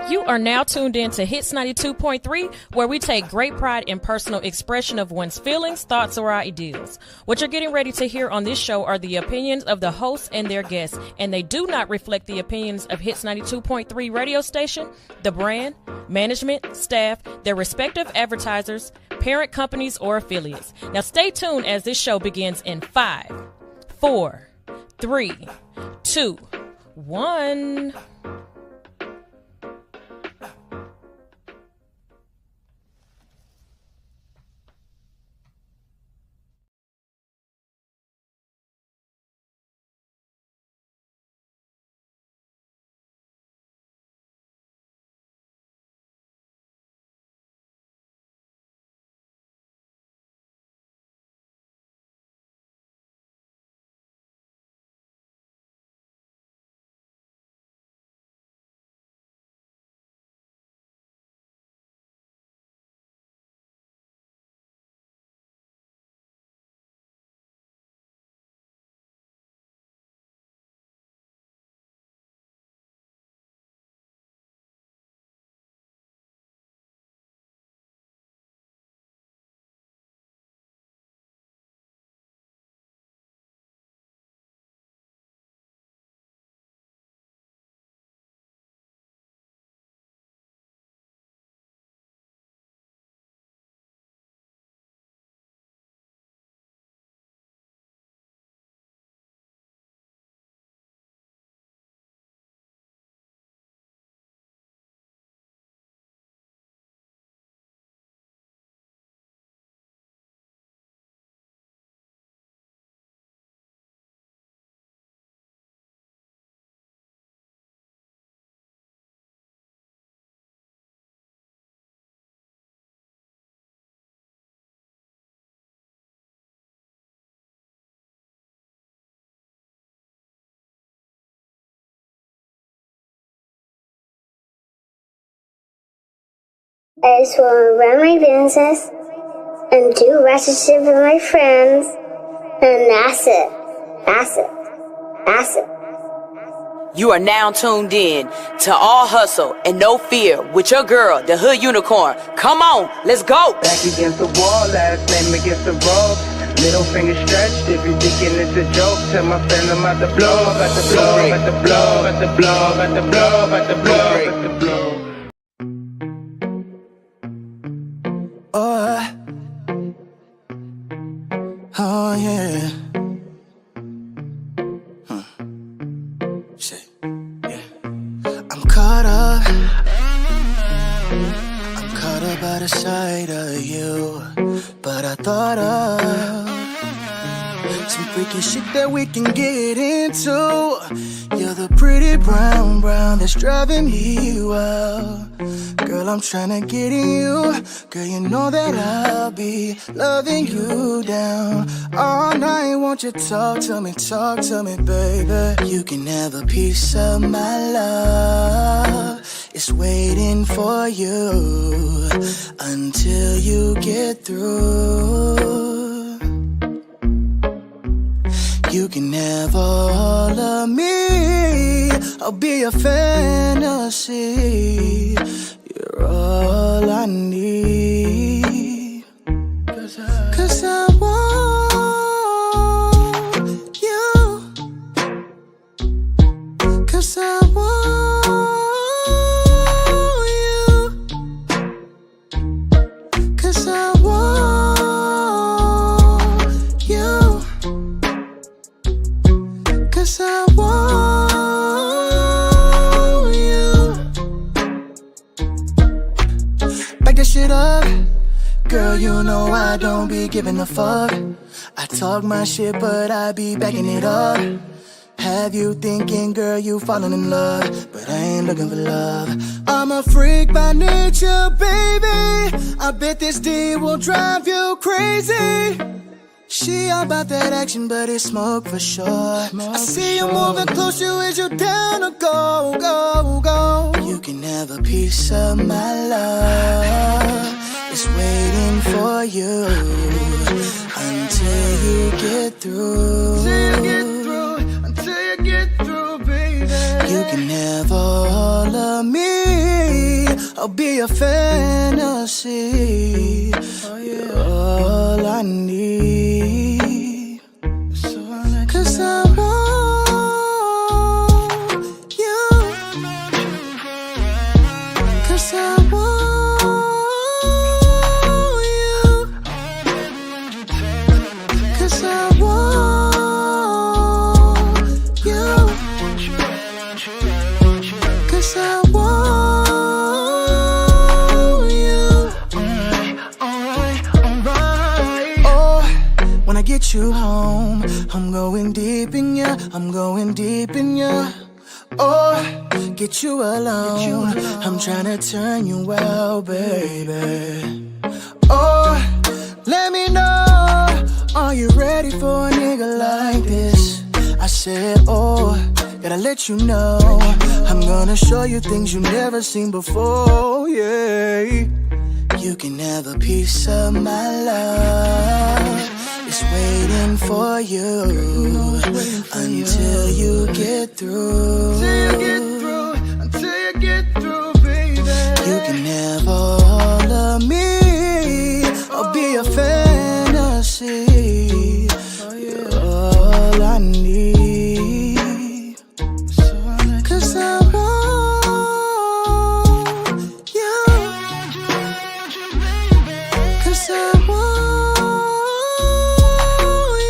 You are now tuned in to Hits 92.3, where we take great pride in personal expression of one's feelings, thoughts, or ideals. What you're getting ready to hear on this show are the opinions of the hosts and their guests, and they do not reflect the opinions of Hits 92.3 radio station, the brand, management, staff, their respective advertisers, parent companies, or affiliates. Now stay tuned as this show begins in 5, 4, 3, 2, 1. I just want to run my business and do ratchet shit with my friends, and that's it. That's it. That's it. You are now tuned in to All Hustle and No Fear with your girl, the Hood Unicorn. Come on, let's go. Back against the wall, last name against the rope. Middle finger stretched, if you thinking it's a joke, tell my friend I'm about to blow, about to blow, about to blow, about to blow, about to blow, about to blow, about to blow. Oh yeah. Shit. Yeah. I'm caught up by the sight of you, but I thought of some freaky shit that we can get into. You're the pretty brown that's driving me wild. Girl, I'm tryna get in you. Girl, you know that I'll be loving you down all night. Won't you talk to me, baby? You can have a piece of my love. It's waiting for you until you get through. You can have all of me. I'll be a fantasy. You're all I need. 'Cause I want you. 'Cause I want you. 'Cause I want you. 'Cause I want you. Back that shit up. Girl, you know I don't be giving a fuck. I talk my shit, but I be backing it up. Have you thinking, girl, you falling in love, but I ain't looking for love. I'm a freak by nature, baby. I bet this D will drive you crazy. She all about that action, but it's smoke for sure. I see you moving closer, is you down to go, go, go? You can have a piece of my love. It's waiting for you until you get through. I'll be a fantasy. You're all I need. 'Cause I want you. 'Cause I want you. 'Cause I want you. 'Cause I want you. Alright. Oh, when I get you home, I'm going deep in ya. I'm going deep in ya. Oh, get you alone. I'm tryna turn you out, baby. Oh, let me know. Are you ready for a nigga like this? I said, oh, gotta let you know. I'm gonna show you things you never seen before, yeah. You can have a piece of my love. It's waiting for you until you get through. Until you get through, baby. You can have all of me. I'll be a fantasy. You're all I need. 'Cause I want you. 'Cause I want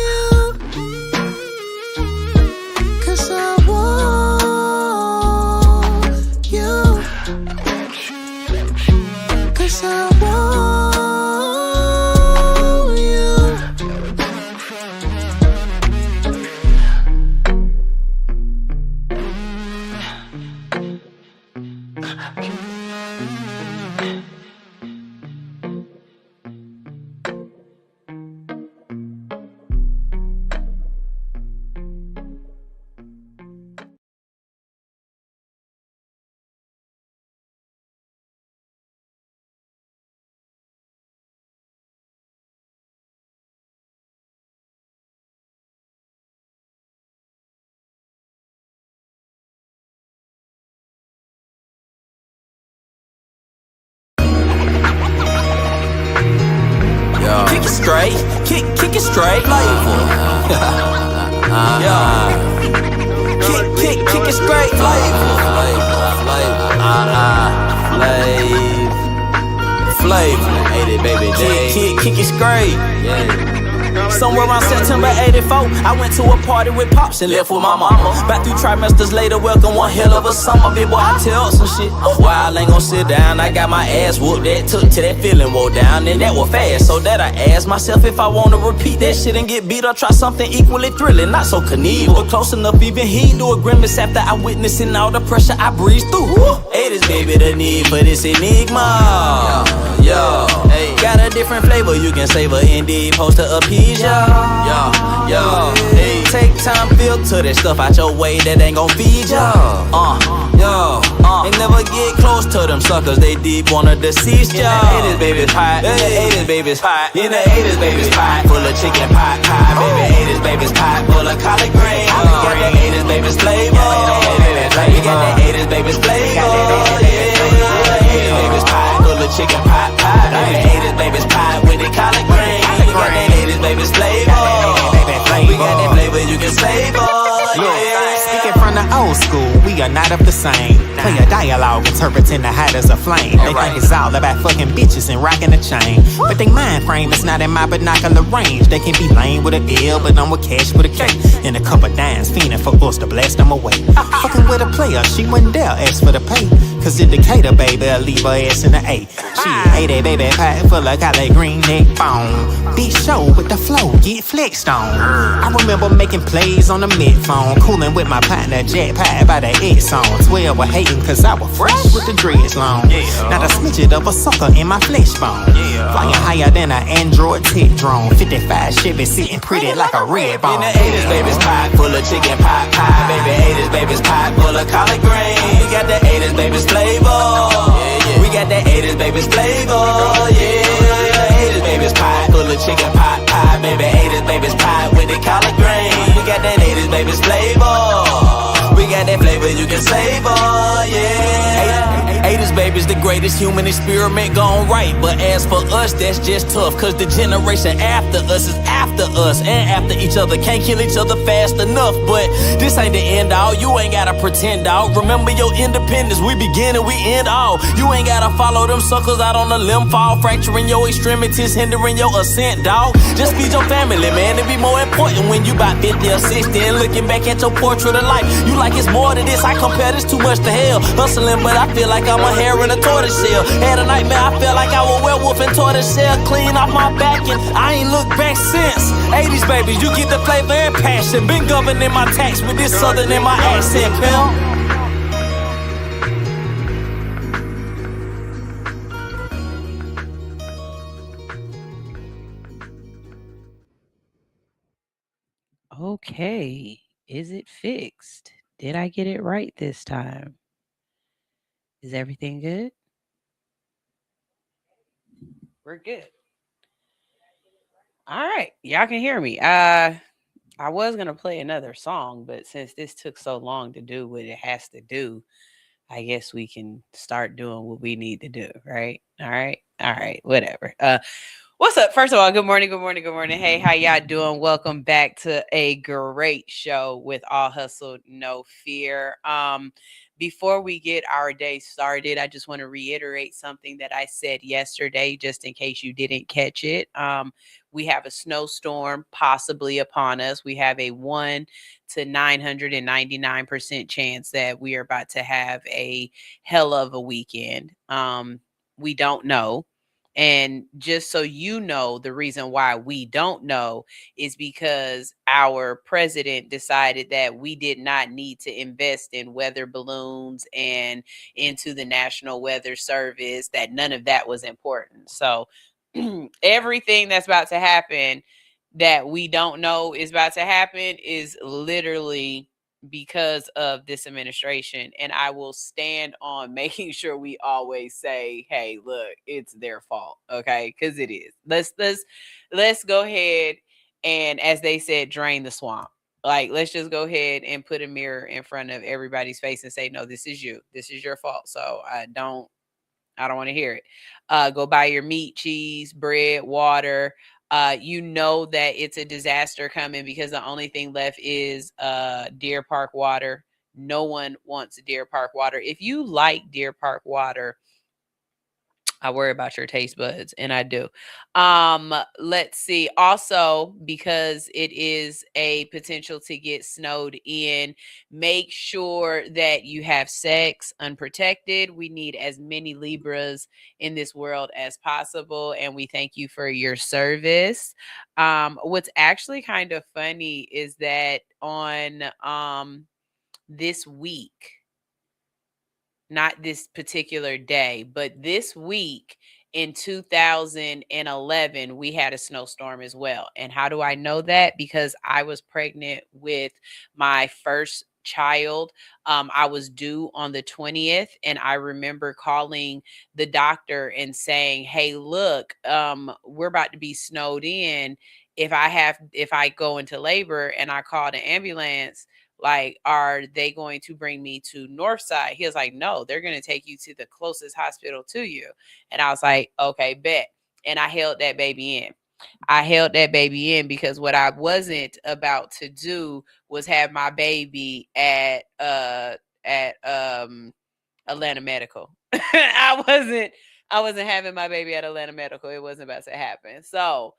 you. 'Cause I want you. 'Cause I want you. Kick it straight, kick it straight, flavor. Yeah. Kick it straight, flavor. Flavor. Ate it, baby. Kick it straight. Yeah. Somewhere around September 84, I went to a party with Pops and left with my mama. Back 3 trimesters later, welcome one hell of a summer. Big boy, I tell up some shit. While I ain't gon' sit down, I got my ass whooped. That took till that feeling wore down, and that was fast. So that I asked myself if I wanna repeat that shit and get beat or try something equally thrilling. Not so Knievel, but close enough, even he do a grimace after I witnessing all the pressure I breeze through. Hey, this baby, the need for this enigma. Yo, hey, got a different flavor, you can savor indeed, post to appease ya. Yo, hey, take time, filter that stuff out your way that ain't gon' feed ya. And never get close to them suckers, they deep wanna deceive ya. In the 80s baby's pie, in the 80s baby's pie, in the 80s baby's pie, full of chicken pot pie, baby 80s baby's pie, full of collard green. We got the 80s baby's flavor, we got the 80s baby's flavor, yeah. 80s baby's pie, full of chicken pot pie, baby 80s baby's pie with the collard green. We got that 80s baby's flavor, we got that flavor you can savor, yeah. Speaking from the old school, we are not of the same. Play a dialogue, interpreting the height as a flame. They think it's all about fucking bitches and rocking a chain, but they mind frame is not in my binocular range. They can be lame with a L, but I'm with cash with a K. And a couple dimes fiending for us to blast them away. Fucking with a player, she wouldn't dare ask for the pay. Cause the Decatur baby, I'll leave her ass in the A. She ate that baby pie full of collard green neck bone. Big show with the flow, get flexed on. I remember making plays on the mid-phone, cooling with my partner Jack Pie by the X on. 12 were hating cause I was fresh with the dreads long. Not a smidget of a sucker in my flesh bone. Flying higher than an Android tech drone. 55 Chevy sitting pretty like a red bone. In the 80s baby's pie, full of chicken pot pie, baby 80s baby's pie, full of collard green. We got the 80s baby's flavor, we got that 80s baby's flavor, yeah. 80s baby's pie, full of chicken pot pie, baby 80s baby's pie with the collard green. We got that 80s baby's flavor, we got that flavor you can savor, yeah. 80s baby's the greatest human experiment gone right. But as for us, that's just tough, cause the generation after us is after us and after each other. Can't kill each other fast enough. But this ain't the end all. You ain't gotta pretend, dog. Remember your independence. We begin and we end all. You ain't gotta follow them suckers out on the limb fall, fracturing your extremities, hindering your ascent, dog. Just feed your family, man. It be more important when you about 50 or 60 and looking back at your portrait of life. You like it's more to this. I compare this too much to hell. Hustling, but I feel like I'm a hare in a tortoise shell. Had a nightmare, I felt like I was a werewolf in tortoise shell. Clean off my back and I ain't looked back since. 80s babies, you get the flavor and passion. Been governing my tax with this southern in my accent, pimp. Okay, is it fixed? Did I get it right this time? Is everything good? We're good. All right, y'all can hear me. I was gonna play another song, but since this took so long to do what it has to do, I guess we can start doing what we need to do, right? All right, whatever. What's up? First of all, good morning. Hey, how y'all doing? Welcome back to a great show with All Hustle, No Fear. Before we get our day started, I just want to reiterate something that I said yesterday, just in case you didn't catch it. We have a snowstorm possibly upon us. We have a 1 to 999% chance that we are about to have a hell of a weekend. We don't know. And just so you know, the reason why we don't know is because our president decided that we did not need to invest in weather balloons and into the National Weather Service, that none of that was important. So everything that's about to happen that we don't know is about to happen is literally because of this administration. And I will stand on making sure we always say, hey, look, it's their fault. Okay, because it is. Let's go ahead and, as they said, drain the swamp. Like, let's just go ahead and put a mirror in front of everybody's face and say, no, this is you. This is your fault. So I don't want to hear it. Go buy your meat, cheese, bread, water. You know that it's a disaster coming because the only thing left is Deer Park water. No one wants Deer Park water. If you like Deer Park water, I worry about your taste buds, and I do. Let's see. Also, because it is a potential to get snowed in, make sure that you have sex unprotected. We need as many Libras in this world as possible, and we thank you for your service. What's actually kind of funny is that on this week, not this particular day, but this week in 2011, we had a snowstorm as well. And how do I know that? Because I was pregnant with my first child. I was due on the 20th, and I remember calling the doctor and saying, hey, look, we're about to be snowed in. If I go into labor and I call the ambulance, like, are they going to bring me to Northside? He was like, no, they're going to take you to the closest hospital to you. And I was like, okay, bet. And I held that baby in. Because what I wasn't about to do was have my baby at Atlanta Medical. I wasn't having my baby at Atlanta Medical. It wasn't about to happen. So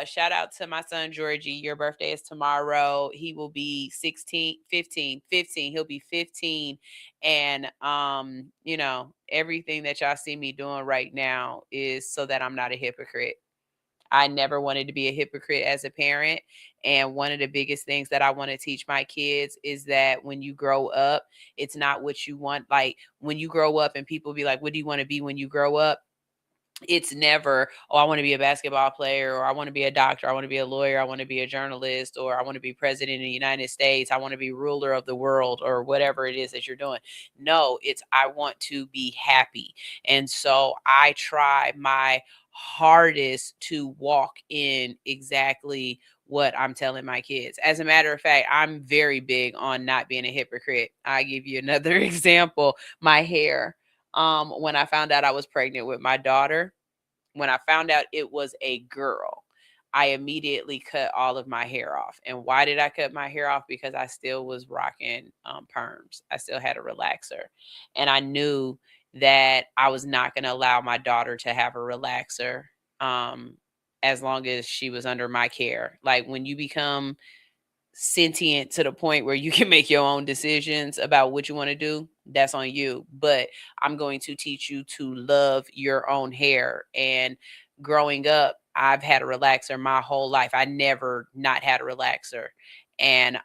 shout out to my son Georgie. Your birthday is tomorrow. He will be 15. He'll be 15. And everything that y'all see me doing right now is so that I'm not a hypocrite. I never wanted to be a hypocrite as a parent. And one of the biggest things that I want to teach my kids is that when you grow up, it's not what you want. Like, when you grow up and people be like, what do you want to be when you grow up? It's never, oh, I want to be a basketball player, or I want to be a doctor, I want to be a lawyer, I want to be a journalist, or I want to be president of the United States, I want to be ruler of the world, or whatever it is that you're doing. No, it's, I want to be happy. And so I try my hardest to walk in exactly what I'm telling my kids. As a matter of fact, I'm very big on not being a hypocrite. I give you another example. My hair. when I found out I was pregnant with my daughter. When I found out it was a girl, I immediately cut all of my hair off. And why did I cut my hair off? Because I still was rocking perms. I still had a relaxer. And I knew that I was not going to allow my daughter to have a relaxer as long as she was under my care. Like, when you become sentient to the point where you can make your own decisions about what you want to do, that's on you. But I'm going to teach you to love your own hair. And growing up, I've had a relaxer my whole life. I never not had a relaxer. And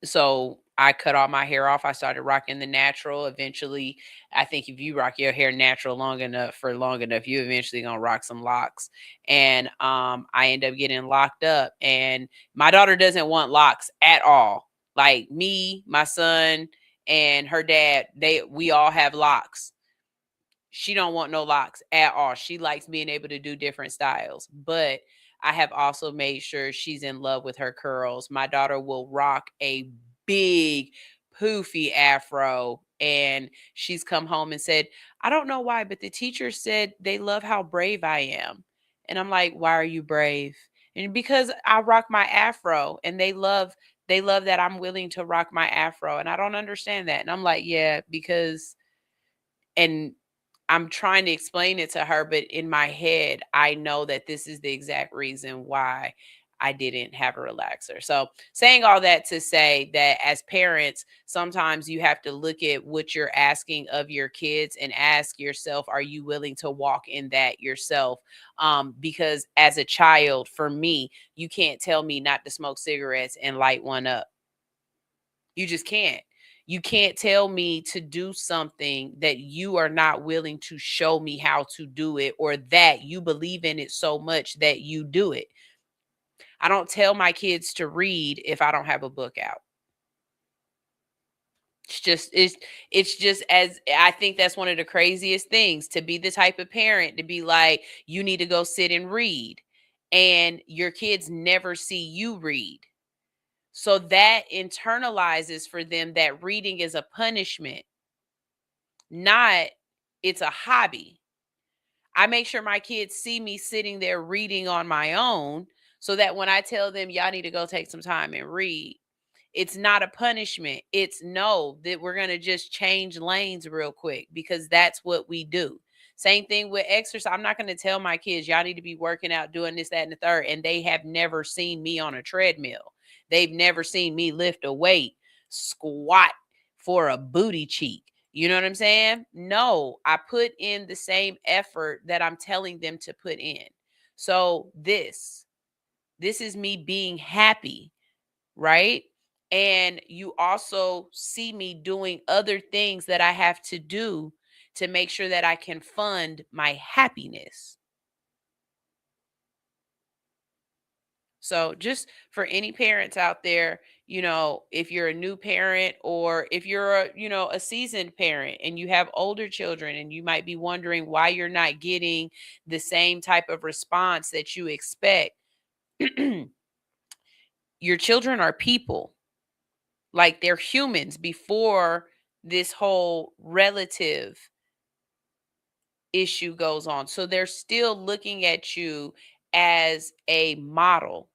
so I cut all my hair off. I started rocking the natural. Eventually, I think if you rock your hair natural long enough, you eventually gonna rock some locks. And I end up getting locked up. And my daughter doesn't want locks at all. Like me, my son, and her dad, we all have locks. She don't want no locks at all. She likes being able to do different styles. But I have also made sure she's in love with her curls. My daughter will rock a big poofy afro. And she's come home and said, I don't know why, but the teacher said they love how brave I am. And I'm like, why are you brave? And because I rock my afro, and they love that I'm willing to rock my afro. And I don't understand that. And I'm like, yeah, because, and I'm trying to explain it to her, but in my head, I know that this is the exact reason why I didn't have a relaxer. So saying all that to say that as parents, sometimes you have to look at what you're asking of your kids and ask yourself, are you willing to walk in that yourself? Because as a child, for me, you can't tell me not to smoke cigarettes and light one up. You just can't. You can't tell me to do something that you are not willing to show me how to do it, or that you believe in it so much that you do it. I don't tell my kids to read if I don't have a book out. It's just, as I think that's one of the craziest things, to be the type of parent to be like, you need to go sit and read, and your kids never see you read. So that internalizes for them that reading is a punishment, not it's a hobby. I make sure my kids see me sitting there reading on my own, so that when I tell them y'all need to go take some time and read, it's not a punishment. It's no, that we're going to just change lanes real quick, because that's what we do. Same thing with exercise. I'm not going to tell my kids y'all need to be working out, doing this, that, and the third, and they have never seen me on a treadmill. They've never seen me lift a weight, squat for a booty cheek. You know what I'm saying? No, I put in the same effort that I'm telling them to put in. So this is me being happy, right? And you also see me doing other things that I have to do to make sure that I can fund my happiness. So just for any parents out there, if you're a new parent, or if you're a seasoned parent and you have older children, and you might be wondering why you're not getting the same type of response that you expect. Your children are people. Like, they're humans before this whole relative issue goes on. So they're still looking at you as a model.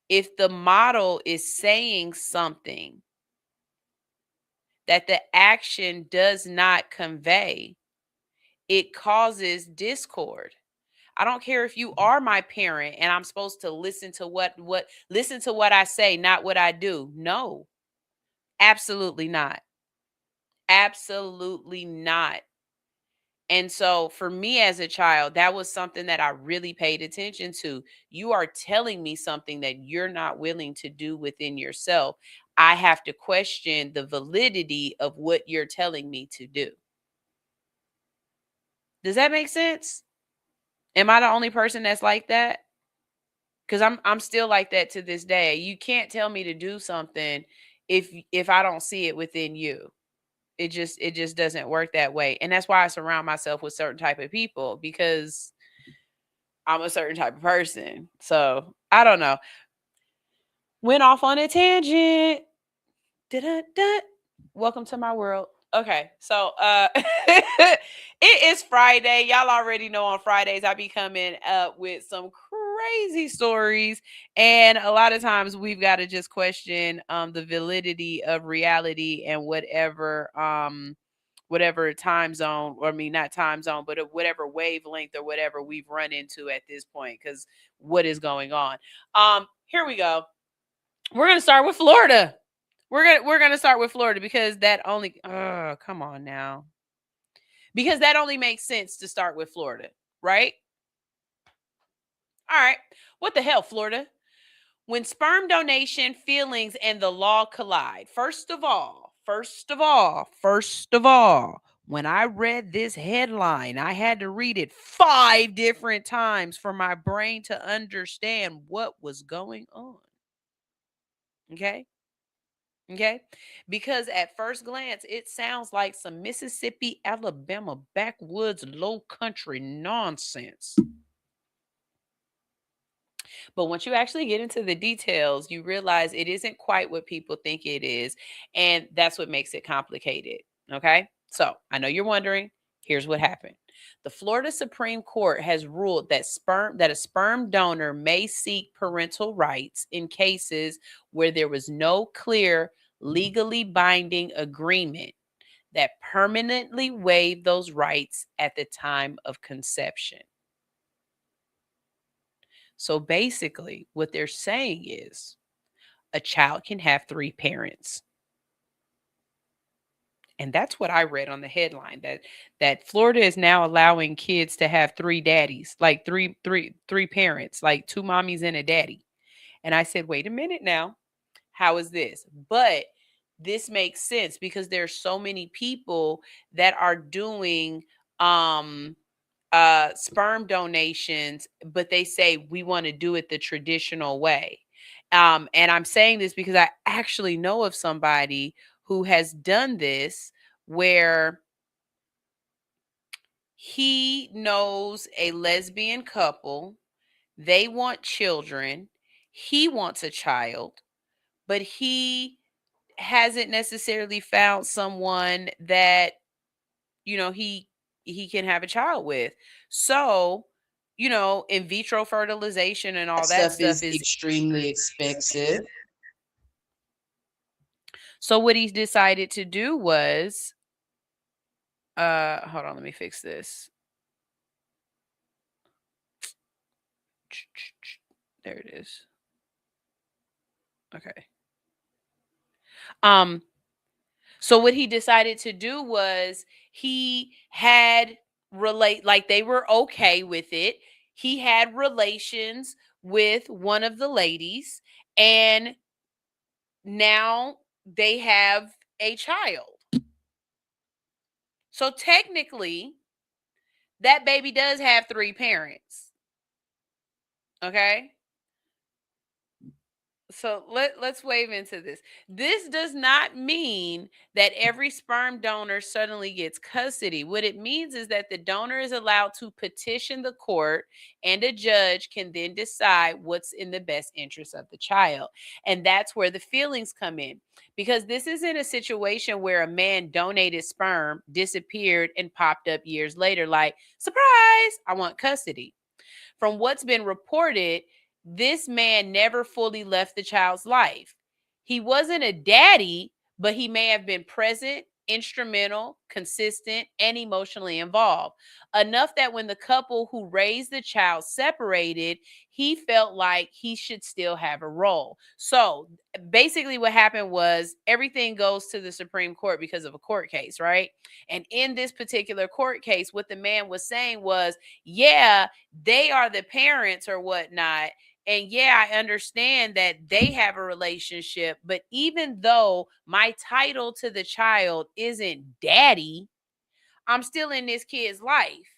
If the model is saying something that the action does not convey, it causes discord. I don't care if you are my parent and I'm supposed to listen to what I say, not what I do. No. Absolutely not. Absolutely not. And so for me as a child, that was something that I really paid attention to. You are telling me something that you're not willing to do within yourself. I have to question the validity of what you're telling me to do. Does that make sense? Am I the only person that's like that? Because I'm still like that to this day. You can't tell me to do something if I don't see it within you. It just doesn't work that way. And that's why I surround myself with certain type of people, because I'm a certain type of person. So I don't know. Went off on a tangent. Da-da-da. Welcome to my world. Okay, so it is Friday. Y'all already know on Fridays I be coming up with some crazy stories, and a lot of times we've got to just question the validity of reality and whatever time zone, or I mean not time zone, but whatever wavelength or whatever we've run into at this point, because what is going on? Here we go. We're gonna start with Florida. We're gonna start with Florida because that only come on now. Because that only makes sense to start with Florida, right? All right. What the hell, Florida? When sperm donation feelings and the law collide. First of all, when I read this headline, I had to read it 5 different times for my brain to understand what was going on. Okay? Okay. Because at first glance, it sounds like some Mississippi, Alabama backwoods low country nonsense. But once you actually get into the details, you realize it isn't quite what people think it is. And that's what makes it complicated. Okay. So I know you're wondering. Here's what happened. The Florida Supreme Court has ruled that a sperm donor may seek parental rights in cases where there was no clear legally binding agreement that permanently waived those rights at the time of conception. So basically, what they're saying is a child can have 3 parents. And that's what I read on the headline, that Florida is now allowing kids to have 3 daddies, like three parents, like 2 mommies and a daddy. And I said, wait a minute now. How is this? But this makes sense because there's so many people that are doing sperm donations, but they say we want to do it the traditional way. And I'm saying this because I actually know of somebody who has done this, where he knows a lesbian couple. They want children. He wants a child, but he hasn't necessarily found someone that, he can have a child with. So, in vitro fertilization and all that stuff is extremely expensive. So what he decided to do was, hold on, let me fix this. There it is. Okay. So what he decided to do was he had they were okay with it. He had relations with one of the ladies, and now they have a child. So technically, that baby does have 3 parents. Okay? So let's wave into this. This does not mean that every sperm donor suddenly gets custody. What it means is that the donor is allowed to petition the court, and a judge can then decide what's in the best interest of the child. And that's where the feelings come in, because this isn't a situation where a man donated sperm, disappeared, and popped up years later like, surprise, I want custody. From what's been reported, this man never fully left the child's life. He wasn't a daddy, but he may have been present, instrumental, consistent, and emotionally involved. Enough that when the couple who raised the child separated, he felt like he should still have a role. So basically what happened was everything goes to the Supreme Court because of a court case, right? And in this particular court case, what the man was saying was, yeah, they are the parents or whatnot. And yeah, I understand that they have a relationship, but even though my title to the child isn't daddy, I'm still in this kid's life.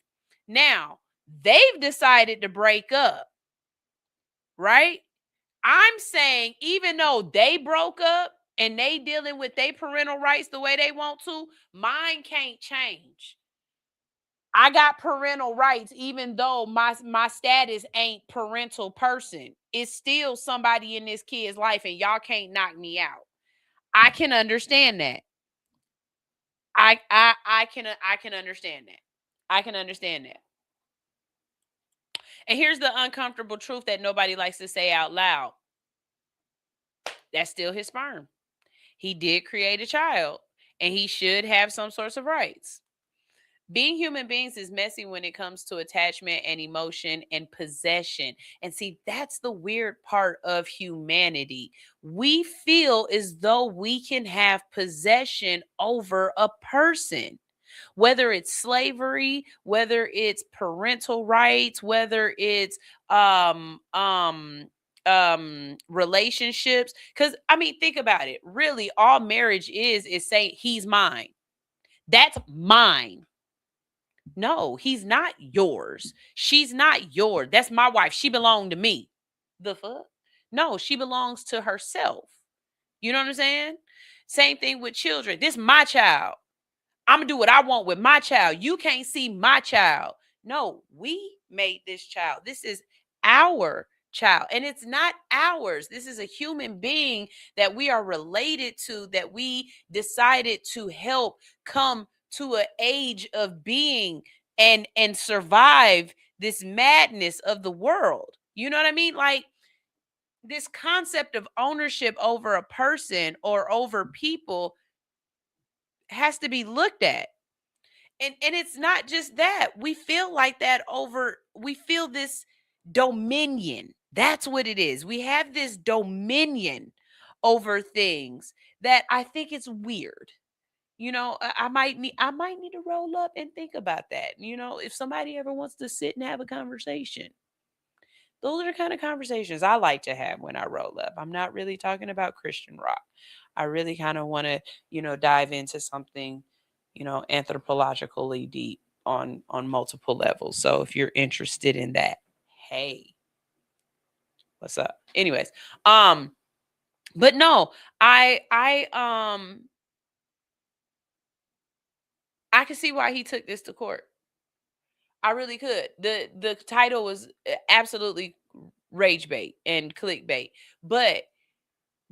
Now, they've decided to break up, right? I'm saying even though they broke up and they dealing with their parental rights the way they want to, mine can't change. I got parental rights, even though my status ain't parental person. It's still somebody in this kid's life, and y'all can't knock me out. I can understand that. I can understand that. I can understand that. And here's the uncomfortable truth that nobody likes to say out loud. That's still his sperm. He did create a child, and he should have some sorts of rights. Being human beings is messy when it comes to attachment and emotion and possession. And see, that's the weird part of humanity. We feel as though we can have possession over a person, whether it's slavery, whether it's parental rights, whether it's relationships. Because I mean, think about it. Really, all marriage is saying he's mine. That's mine. No, he's not yours. She's not yours. That's my wife. She belonged to me. The fuck? No, she belongs to herself. You know what I'm saying? Same thing with children. This my child. I'm going to do what I want with my child. You can't see my child. No, we made this child. This is our child. And it's not ours. This is a human being that we are related to, that we decided to help come to an age of being and survive this madness of the world. You know what I mean? Like, this concept of ownership over a person or over people has to be looked at. And it's not just that. We feel like that we feel this dominion. That's what it is. We have this dominion over things that I think it's weird. You know, I might need to roll up and think about that. You know, if somebody ever wants to sit and have a conversation, those are the kind of conversations I like to have when I roll up. I'm not really talking about Christian rock. I really kind of want to, dive into something, anthropologically deep on multiple levels. So if you're interested in that, hey, what's up? Anyways, but no, I could see why he took this to court. I really could. The title was absolutely rage bait and clickbait, but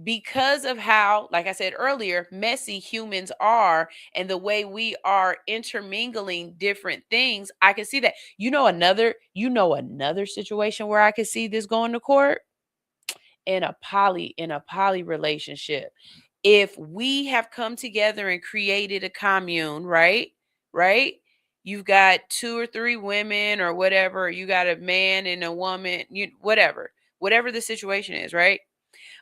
because of how, like I said earlier, messy humans are and the way we are intermingling different things, I can see that. Another situation where I could see this going to court, in a poly relationship. If we have come together and created a commune, right? You've got 2 or 3 women or whatever, you got a man and a woman, whatever the situation is, right?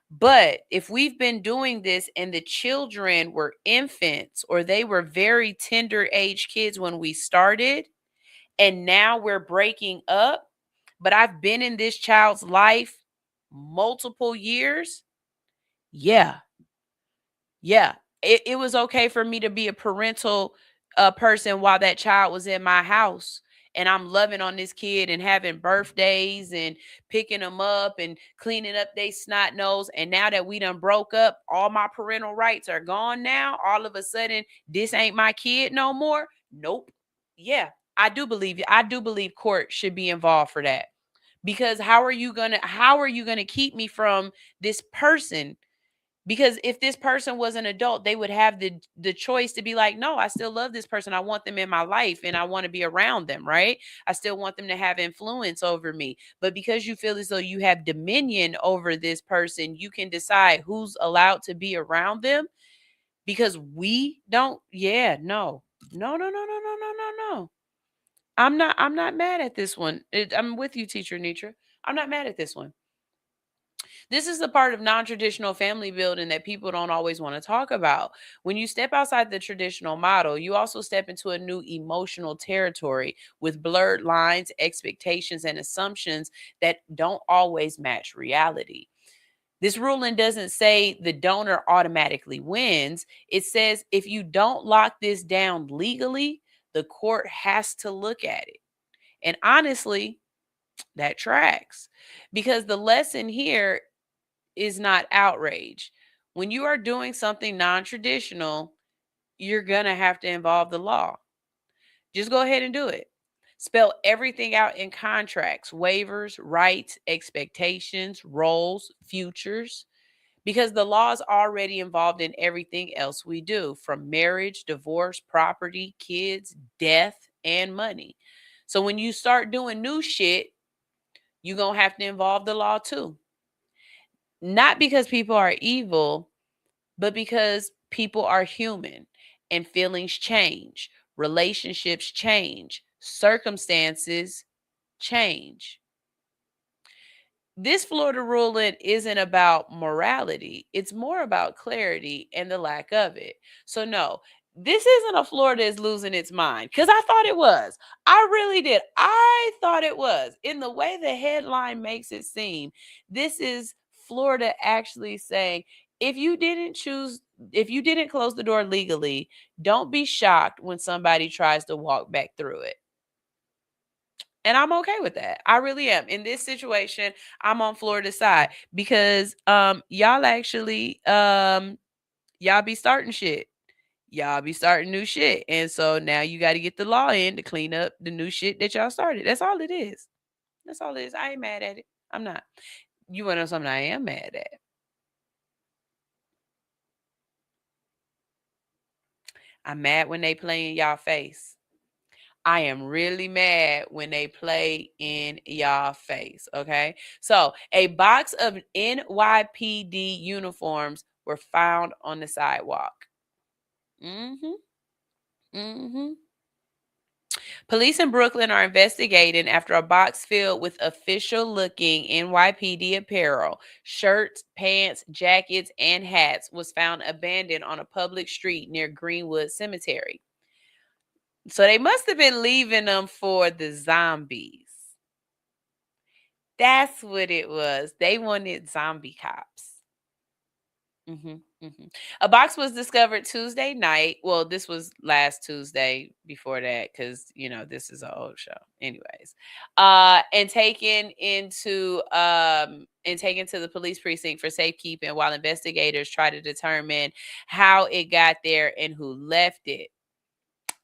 But if we've been doing this and the children were infants or they were very tender age kids when we started, and now we're breaking up, but I've been in this child's life multiple years, yeah, it was okay for me to be a parental person while that child was in my house. And I'm loving on this kid and having birthdays and picking them up and cleaning up their snot nose. And now that we done broke up, all my parental rights are gone now. All of a sudden, this ain't my kid no more. Nope. Yeah, I do believe court should be involved for that. Because how are you gonna keep me from this person? Because if this person was an adult, they would have the choice to be like, no, I still love this person. I want them in my life and I want to be around them, right? I still want them to have influence over me. But because you feel as though you have dominion over this person, you can decide who's allowed to be around them. Because we don't, no. I'm not mad at this one. I'm with you, Teacher Nitra. I'm not mad at this one. This is the part of non-traditional family building that people don't always want to talk about. When you step outside the traditional model, you also step into a new emotional territory with blurred lines, expectations, and assumptions that don't always match reality. This ruling doesn't say the donor automatically wins. It says if you don't lock this down legally, the court has to look at it. And honestly, that tracks, because the lesson here is not outrage. When you are doing something non-traditional, you're going to have to involve the law. Just go ahead and do it. Spell everything out in contracts, waivers, rights, expectations, roles, futures, because the law is already involved in everything else we do, from marriage, divorce, property, kids, death, and money. So when you start doing new shit, you're going to have to involve the law too. Not because people are evil, but because people are human and feelings change, relationships change, circumstances change. This Florida ruling isn't about morality. It's more about clarity and the lack of it. So no, this isn't a Florida is losing its mind, because I thought it was. I really did. I thought it was. In the way the headline makes it seem, this is Florida actually saying, if you didn't close the door legally, don't be shocked when somebody tries to walk back through it. And I'm okay with that. I really am. In this situation, I'm on Florida's side, because y'all actually y'all be starting shit. Y'all be starting new shit. And so now you got to get the law in to clean up the new shit that y'all started. That's all it is. That's all it is. I ain't mad at it. I'm not. You want to know something I am mad at? I'm mad when they play in y'all face. I am really mad when they play in y'all face, okay? So, a box of NYPD uniforms were found on the sidewalk. Police in Brooklyn are investigating after a box filled with official-looking NYPD apparel, shirts, pants, jackets, and hats was found abandoned on a public street near Greenwood Cemetery. So they must have been leaving them for the zombies. That's what it was. They wanted zombie cops. A box was discovered Tuesday night. Well, this was last Tuesday before that, because, this is an old show. Anyways, and taken to the police precinct for safekeeping while investigators try to determine how it got there and who left it.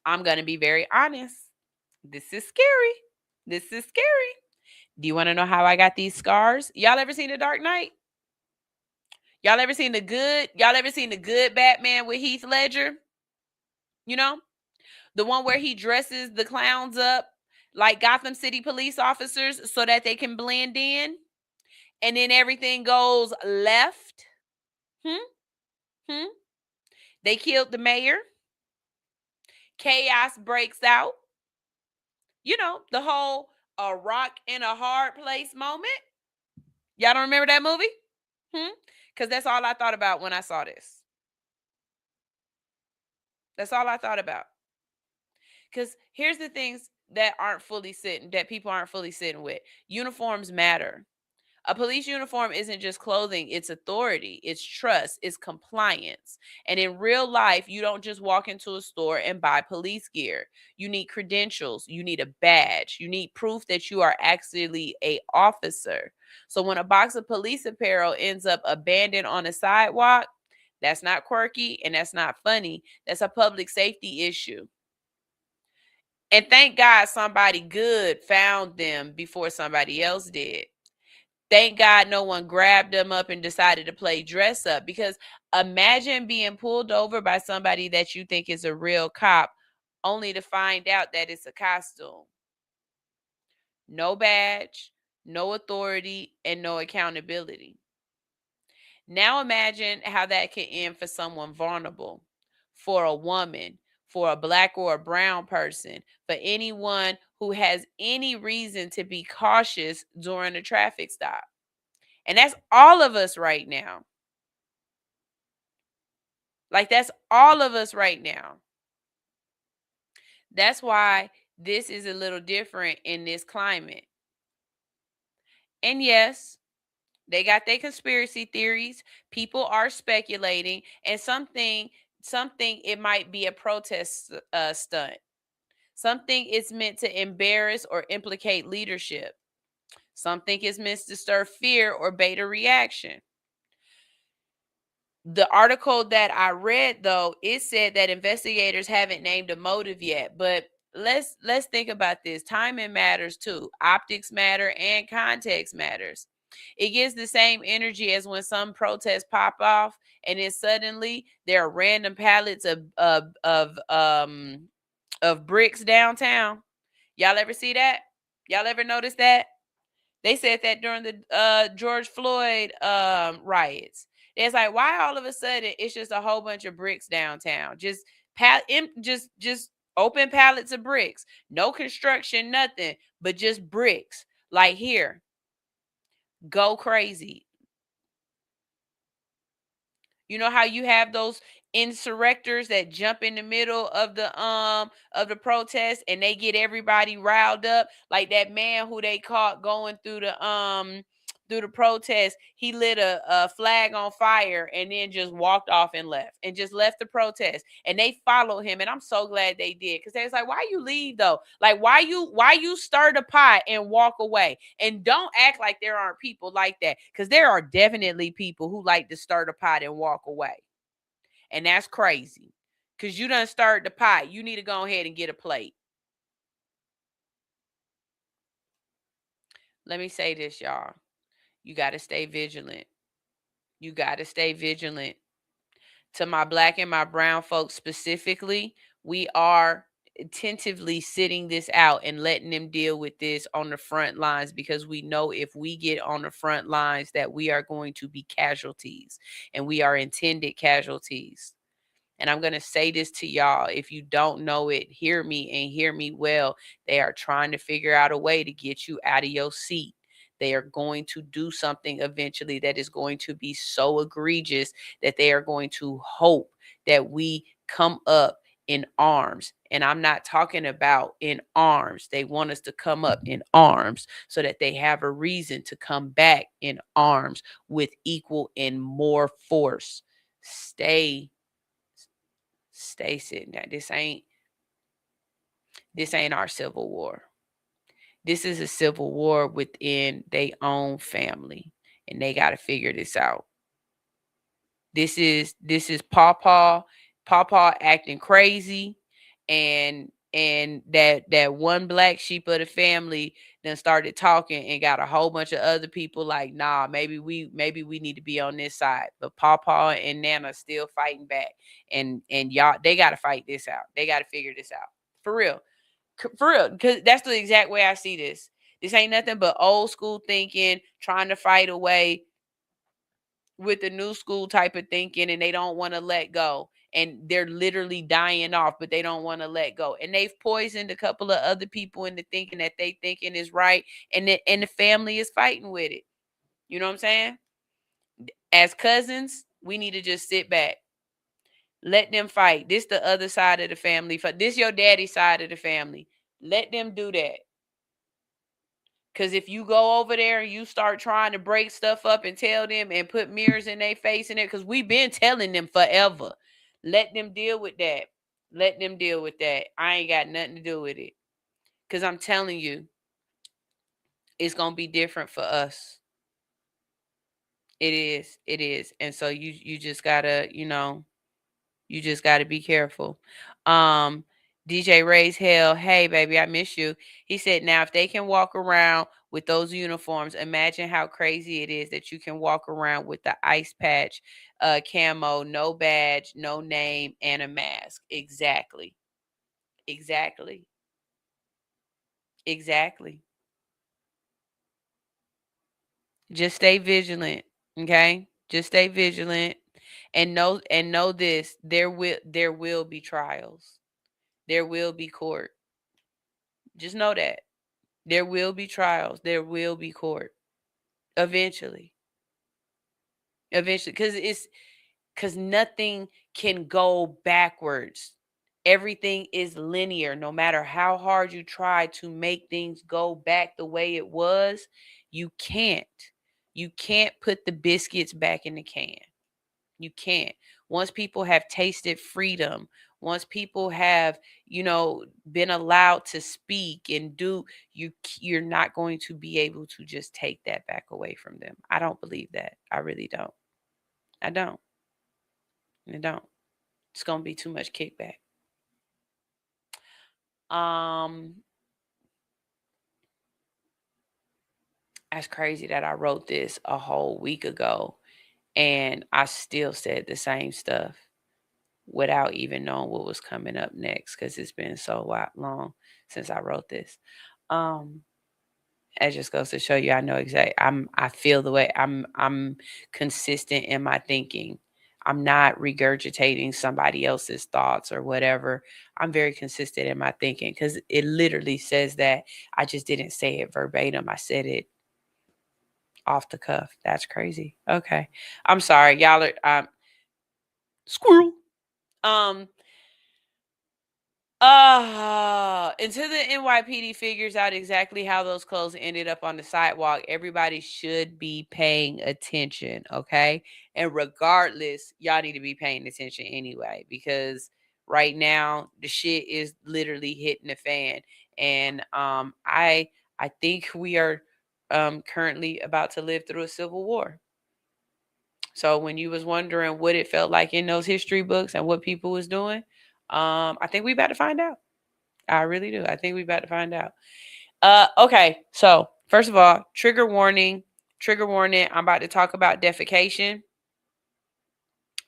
I'm going to be very honest. This is scary. This is scary. Do you want to know how I got these scars? Y'all ever seen The Dark Knight? Y'all ever seen the good Batman with Heath Ledger? The one where he dresses the clowns up like Gotham City police officers so that they can blend in, and then everything goes left. They killed the mayor. Chaos breaks out. The whole a rock in a hard place moment. Y'all don't remember that movie? Because that's all I thought about when I saw this. That's all I thought about. Because here's the things that people aren't fully sitting with. Uniforms matter. A police uniform isn't just clothing, it's authority, it's trust, it's compliance. And in real life, you don't just walk into a store and buy police gear. You need credentials, you need a badge, you need proof that you are actually an officer. So when a box of police apparel ends up abandoned on a sidewalk, that's not quirky and that's not funny. That's a public safety issue. And thank God somebody good found them before somebody else did. Thank God no one grabbed them up and decided to play dress up, because imagine being pulled over by somebody that you think is a real cop only to find out that it's a costume. No badge, no authority, and no accountability. Now imagine how that could end for someone vulnerable, for a woman, for a Black or a brown person, for anyone who has any reason to be cautious during a traffic stop. And that's all of us right now. That's all of us right now. That's why this is a little different in this climate. And yes, they got their conspiracy theories. People are speculating, and something it might be a protest stunt. Something is meant to embarrass or implicate leadership. Something is meant to stir fear or bait a reaction. The article that I read, though, it said that investigators haven't named a motive yet. But let's think about this. Timing matters too. Optics matter and context matters. It gives the same energy as when some protests pop off and then suddenly there are random pallets of bricks downtown. Y'all ever see that? Y'all ever notice that? They said that during the George Floyd riots. It's like, why all of a sudden it's just a whole bunch of bricks downtown? Just just open pallets of bricks. No construction, nothing, but just bricks. Like, here, go crazy. You know how you have those insurrectors that jump in the middle of the protest and they get everybody riled up, like that man who they caught going through the protest. He lit a flag on fire and then just walked off and left the protest, and they followed him. And I'm so glad they did, because they was like, why you leave though? Like, why you stir the pot and walk away? And don't act like there aren't people like that, because there are definitely people who like to stir the pot and walk away. And that's crazy, because you done stirred the pot. You need to go ahead and get a plate. Let me say this, y'all. You got to stay vigilant. You got to stay vigilant. To my Black and my brown folks specifically, we are attentively sitting this out and letting them deal with this on the front lines, because we know if we get on the front lines that we are going to be casualties, and we are intended casualties. And I'm going to say this to y'all. If you don't know it, hear me and hear me well. They are trying to figure out a way to get you out of your seat. They are going to do something eventually that is going to be so egregious that they are going to hope that we come up in arms. And I'm not talking about in arms. They want us to come up in arms so that they have a reason to come back in arms with equal and more force. Stay sitting there. This ain't our civil war. This is a civil war within their own family, and they got to figure this out. This is Pawpaw acting crazy, and that one black sheep of the family then started talking and got a whole bunch of other people like, nah, maybe we need to be on this side. But Pawpaw and Nana still fighting back, and y'all, they got to fight this out. They got to figure this out for real, because that's the exact way I see this. This ain't nothing but old school thinking, trying to fight away with the new school type of thinking, and they don't want to let go, and they're literally dying off, but they don't want to let go, and they've poisoned a couple of other people into thinking that they thinking is right, and the family is fighting with it. You know what I'm saying? As cousins, we need to just sit back, let them fight. This the other side of the family. This your daddy's side of the family. Let them do that. Because if you go over there and you start trying to break stuff up and tell them and put mirrors in their face in it, because we've been telling them forever, let them deal with that. Let them deal with that. I ain't got nothing to do with it. Because I'm telling you, it's going to be different for us. It is. It is. And so you just got to, you just got to be careful. DJ Ray's Hell, hey baby, I miss you. He said, now if they can walk around with those uniforms, imagine how crazy it is that you can walk around with the ice patch, camo, no badge, no name, and a mask. Exactly. Just stay vigilant, okay? Just stay vigilant, and know this: there will be trials. There will be court. Just know that. There will be trials. There will be court. Eventually. Because nothing can go backwards. Everything is linear. No matter how hard you try to make things go back the way it was, you can't. You can't put the biscuits back in the can. You can't. Once people have tasted freedom, once people have, been allowed to speak and do, you're not going to be able to just take that back away from them. I don't believe that. I really don't. I don't. It's going to be too much kickback. That's crazy that I wrote this a whole week ago and I still said the same stuff without even knowing what was coming up next because it's been so long since I wrote this. It just goes to show you I know exactly. I feel the way I'm consistent in my thinking. I'm not regurgitating somebody else's thoughts or whatever. I'm very consistent in my thinking because it literally says that. I just didn't say it verbatim. I said it off the cuff. That's crazy. Okay. I'm sorry. Y'all are squirrel. Until the NYPD figures out exactly how those clothes ended up on the sidewalk, everybody should be paying attention, okay? And regardless, y'all need to be paying attention anyway, because right now the shit is literally hitting the fan. And I think we are currently about to live through a civil war. So when you was wondering what it felt like in those history books and what people was doing, I think we about to find out. I really do. I think we about to find out. Okay. So first of all, trigger warning. Trigger warning. I'm about to talk about defecation.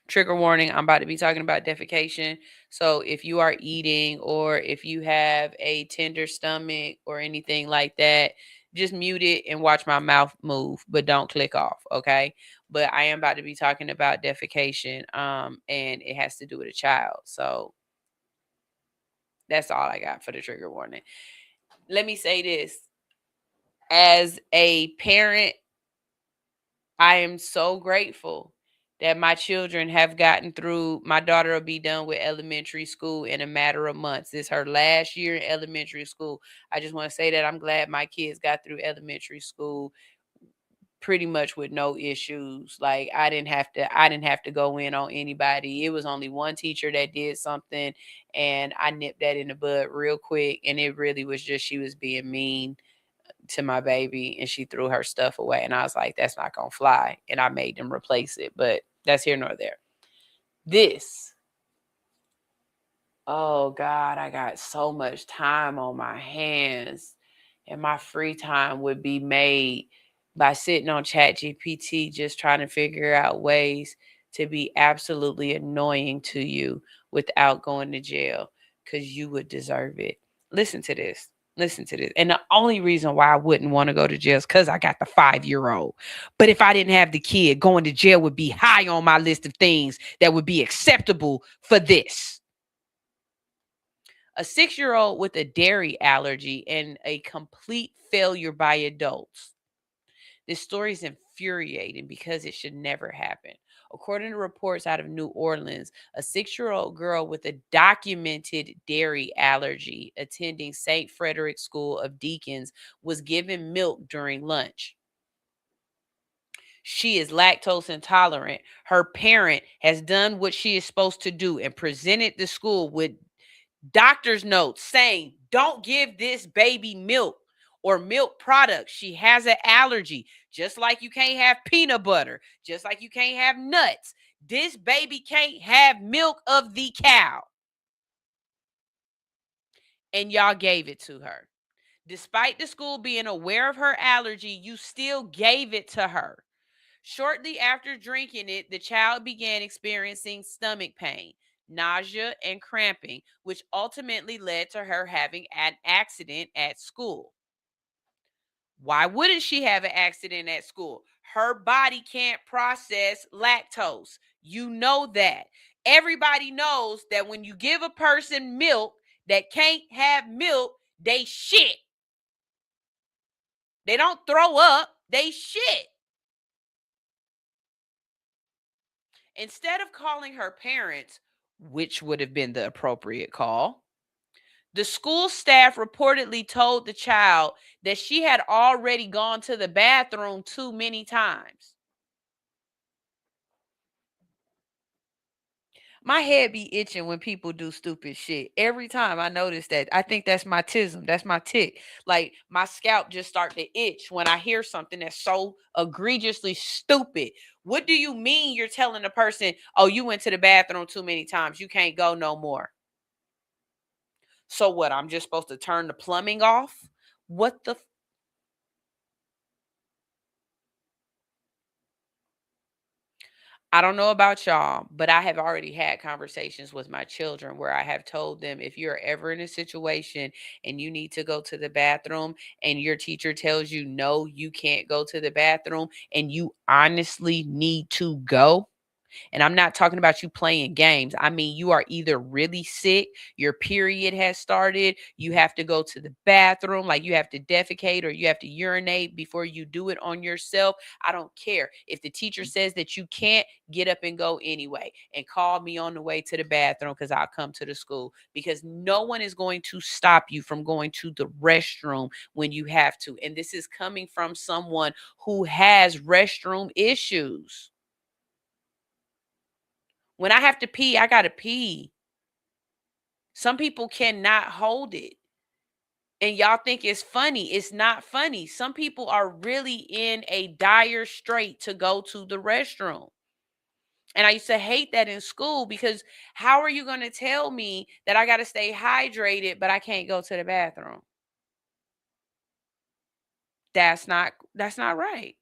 Trigger warning. I'm about to be talking about defecation. So if you are eating or if you have a tender stomach or anything like that, just mute it and watch my mouth move, but don't click off. Okay. But I am about to be talking about defecation. And it has to do with a child. So that's all I got for the trigger warning. Let me say this. As a parent, I am so grateful that my children have gotten through. My daughter will be done with elementary school in a matter of months. This is her last year in elementary school. I just want to say that I'm glad my kids got through elementary school pretty much with no issues. Like I didn't have to go in on anybody. It was only one teacher that did something and I nipped that in the bud real quick. And it really was just, she was being mean to my baby and she threw her stuff away. And I was like, that's not going to fly. And I made them replace it, but that's here nor there. Oh God, I got so much time on my hands and my free time would be made by sitting on ChatGPT, just trying to figure out ways to be absolutely annoying to you without going to jail because you would deserve it. Listen to this. And the only reason why I wouldn't want to go to jail is because I got the 5-year-old. But if I didn't have the kid, going to jail would be high on my list of things that would be acceptable for this. A 6-year-old with a dairy allergy and a complete failure by adults. This story is infuriating because it should never happen. According to reports out of New Orleans, a 6-year-old girl with a documented dairy allergy attending St. Frederick School of Deacons was given milk during lunch. She is lactose intolerant. Her parent has done what she is supposed to do and presented the school with doctor's notes saying, don't give this baby milk or milk products. She has an allergy. Just like you can't have peanut butter. Just like you can't have nuts. This baby can't have milk of the cow. And y'all gave it to her. Despite the school being aware of her allergy, you still gave it to her. Shortly after drinking it, the child began experiencing stomach pain, nausea, and cramping, which ultimately led to her having an accident at school. Why wouldn't she have an accident at school? Her body can't process lactose. You know that. Everybody knows that when you give a person milk that can't have milk, they shit. They don't throw up, they shit. Instead of calling her parents, which would have been the appropriate call, the school staff reportedly told the child that she had already gone to the bathroom too many times. My head be itching when people do stupid shit. Every time I notice that, I think that's my tism. That's my tick. Like my scalp just start to itch when I hear something that's so egregiously stupid. What do you mean you're telling a person, oh, you went to the bathroom too many times, you can't go no more? So what? I'm just supposed to turn the plumbing off? What the? I don't know about y'all, but I have already had conversations with my children where I have told them, if you're ever in a situation and you need to go to the bathroom and your teacher tells you, no, you can't go to the bathroom, and you honestly need to go. And I'm not talking about you playing games. I mean, you are either really sick, your period has started, you have to go to the bathroom, like you have to defecate or you have to urinate before you do it on yourself. I don't care. If the teacher says that you can't, get up and go anyway, and call me on the way to the bathroom, because I'll come to the school, because no one is going to stop you from going to the restroom when you have to. And this is coming from someone who has restroom issues. When I have to pee, I got to pee. Some people cannot hold it. And y'all think it's funny. It's not funny. Some people are really in a dire strait to go to the restroom. And I used to hate that in school, because how are you going to tell me that I got to stay hydrated, but I can't go to the bathroom? That's not right.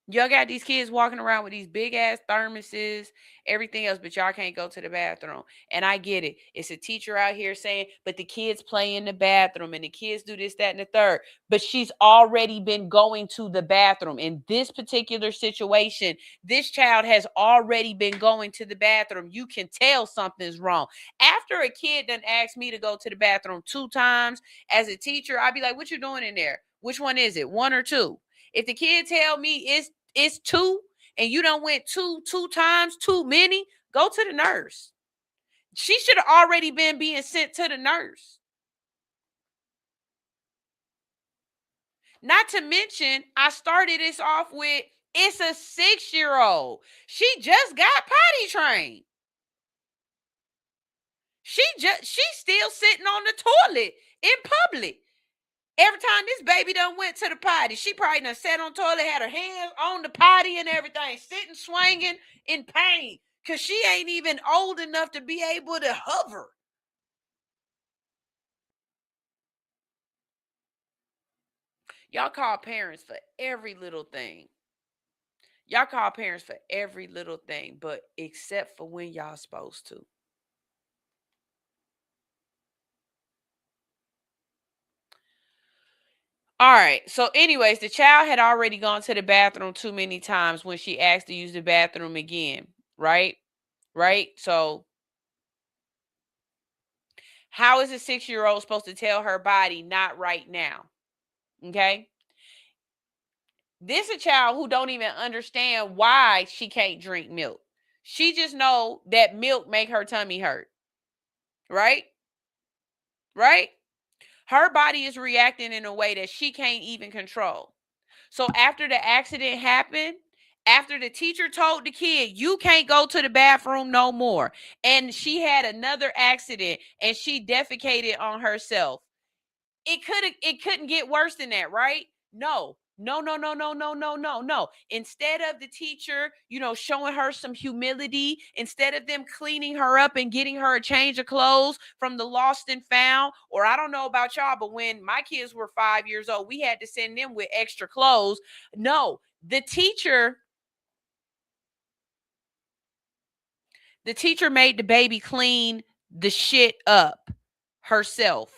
Y'all got these kids walking around with these big ass thermoses, everything else, but y'all can't go to the bathroom. And I get it. It's a teacher out here saying, but the kids play in the bathroom and the kids do this, that, and the third. But she's already been going to the bathroom. In this particular situation, this child has already been going to the bathroom. You can tell something's wrong. After a kid done asked me to go to the bathroom 2 times, as a teacher, I'd be like, what you doing in there? Which one is it? 1 or 2? If the kid tell me it's 2 and you done went two times too many, go to the nurse. She should have already been being sent to the nurse. Not to mention, I started this off with, it's a 6-year-old. She just got potty trained. She's still sitting on the toilet in public. Every time this baby done went to the potty, she probably done sat on the toilet, had her hands on the potty and everything, sitting, swinging in pain, because she ain't even old enough to be able to hover. Y'all call parents for every little thing. Y'all call parents for every little thing, but except for when y'all supposed to. All right. So anyways, the child had already gone to the bathroom too many times when she asked to use the bathroom again, right? Right? So how is a 6-year-old supposed to tell her body not right now? Okay? This is a child who don't even understand why she can't drink milk. She just know that milk make her tummy hurt. Right? Right? Her body is reacting in a way that she can't even control. So after the accident happened, after the teacher told the kid, you can't go to the bathroom no more, and she had another accident and she defecated on herself, it couldn't get worse than that, right? No. Instead of the teacher, showing her some humility, instead of them cleaning her up and getting her a change of clothes from the lost and found, or I don't know about y'all, but when my kids were 5 years old, we had to send them with extra clothes. No, the teacher made the baby clean the shit up herself.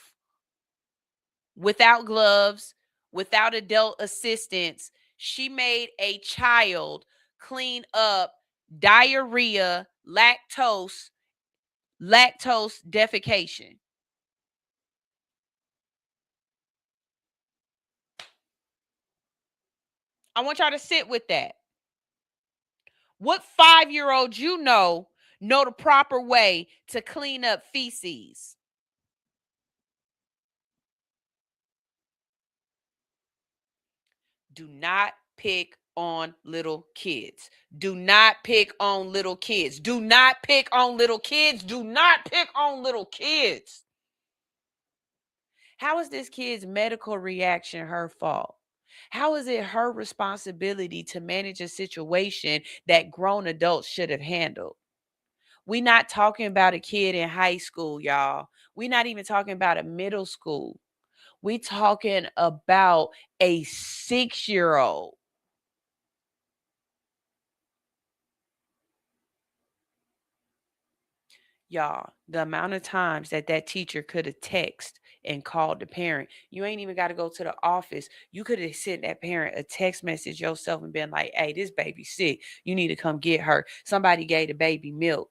Without gloves, without adult assistance, she made a child clean up diarrhea, lactose defecation. I want y'all to sit with that. What 5-year-old know the proper way to clean up feces? Do not pick on little kids. Do not pick on little kids. Do not pick on little kids. Do not pick on little kids. How is this kid's medical reaction her fault? How is it her responsibility to manage a situation that grown adults should have handled? We're not talking about a kid in high school, y'all. We're not even talking about a middle school. We're talking about a 6-year-old. Y'all, the amount of times that teacher could have texted and called the parent. You ain't even got to go to the office. You could have sent that parent a text message yourself and been like, hey, this baby's sick. You need to come get her. Somebody gave the baby milk.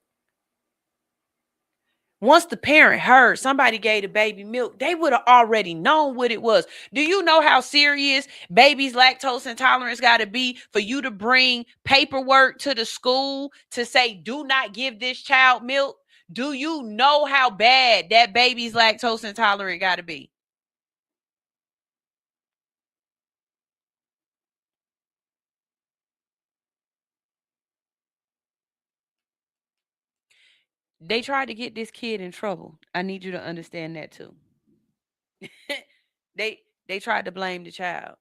Once the parent heard somebody gave the baby milk, they would have already known what it was. Do you know how serious baby's lactose intolerance got to be for you to bring paperwork to the school to say, do not give this child milk? Do you know how bad that baby's lactose intolerant got to be? They tried to get this kid in trouble. I need you to understand that too. they tried to blame the child.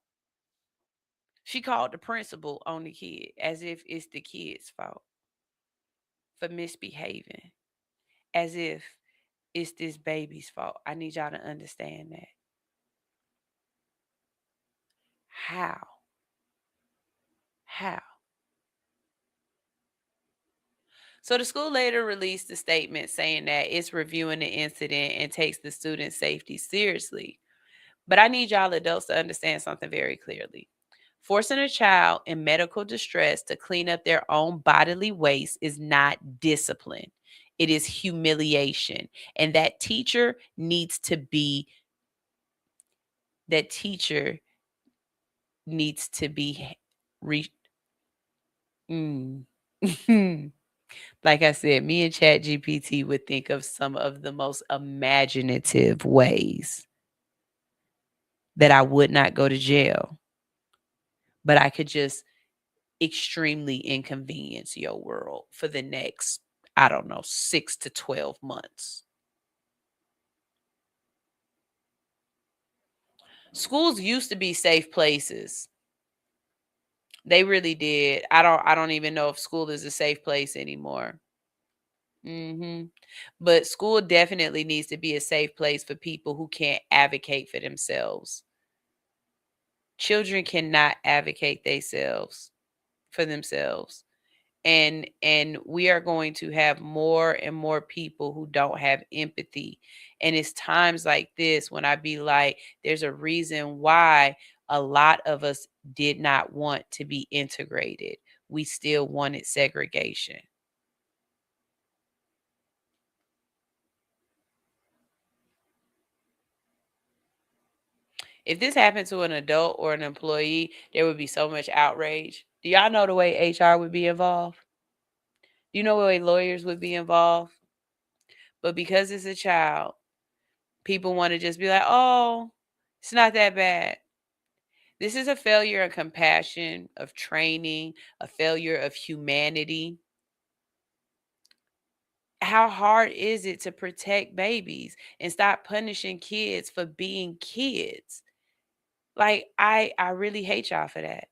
She called the principal on the kid as if it's the kid's fault for misbehaving, as if it's this baby's fault. I need y'all to understand that. How? So the school later released a statement saying that it's reviewing the incident and takes the student's safety seriously. But I need y'all adults to understand something very clearly. Forcing a child in medical distress to clean up their own bodily waste is not discipline. It is humiliation. And that teacher needs to be like I said, me and ChatGPT would think of some of the most imaginative ways that I would not go to jail, but I could just extremely inconvenience your world for the next, I don't know, 6 to 12 months. Schools used to be safe places. They really did. I don't even know if school is a safe place anymore. But school definitely needs to be a safe place for people who can't advocate for themselves. Children cannot advocate for themselves. And we are going to have more and more people who don't have empathy. And it's times like this when I be like, there's a reason why a lot of us did not want to be integrated. We still wanted segregation. If this happened to an adult or an employee, there would be so much outrage. Do y'all know the way HR would be involved? Do you know the way lawyers would be involved? But because it's a child, people want to just be like, oh, it's not that bad. This is a failure of compassion, of training, a failure of humanity. How hard is it to protect babies and stop punishing kids for being kids? Like, I really hate y'all for that.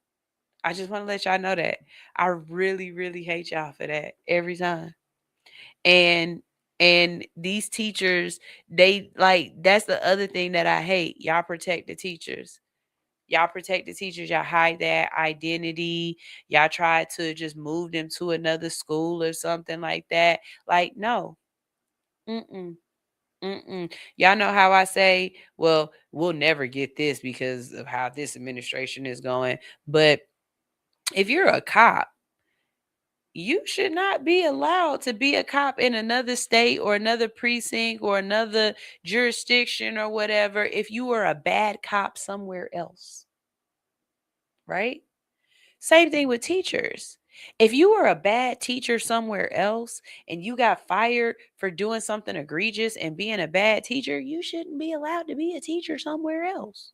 I just want to let y'all know that. I really, really hate y'all for that every time. And these teachers, they like, that's the other thing that I hate. Y'all protect the teachers. Y'all protect the teachers. Y'all hide their identity. Y'all try to just move them to another school or something like that. Like, no. Y'all know how I say, well, we'll never get this because of how this administration is going. But if you're a cop, you should not be allowed to be a cop in another state or another precinct or another jurisdiction or whatever if you were a bad cop somewhere else. Right? Same thing with teachers. If you were a bad teacher somewhere else and you got fired for doing something egregious and being a bad teacher, you shouldn't be allowed to be a teacher somewhere else.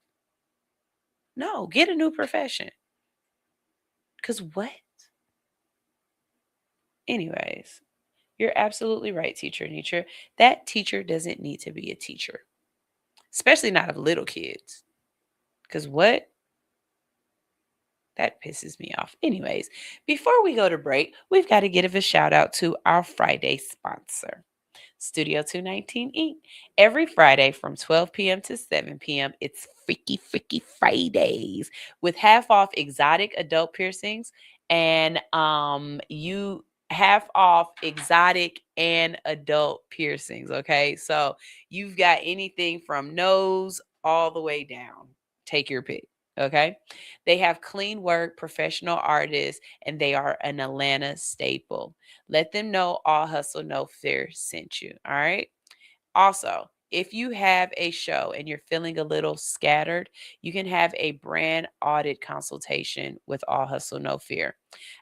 No, get a new profession. Because what? Anyways, you're absolutely right, teacher Nietzsche. That teacher doesn't need to be a teacher, especially not of little kids. Because what? That pisses me off. Anyways, before we go to break, we've got to give a shout out to our Friday sponsor, Studio 219 Inc. Every Friday from 12 p.m. to 7 p.m., it's Freaky Fridays with half off exotic adult piercings. And you half off exotic and adult piercings. Okay, so you've got anything from nose all the way down. Take your pick. Okay, they have clean work, professional artists, and they are an Atlanta staple. Let them know All Hustle No Fear sent you. All right. Also, if you have a show and you're feeling a little scattered, you can have a brand audit consultation with All Hustle No Fear.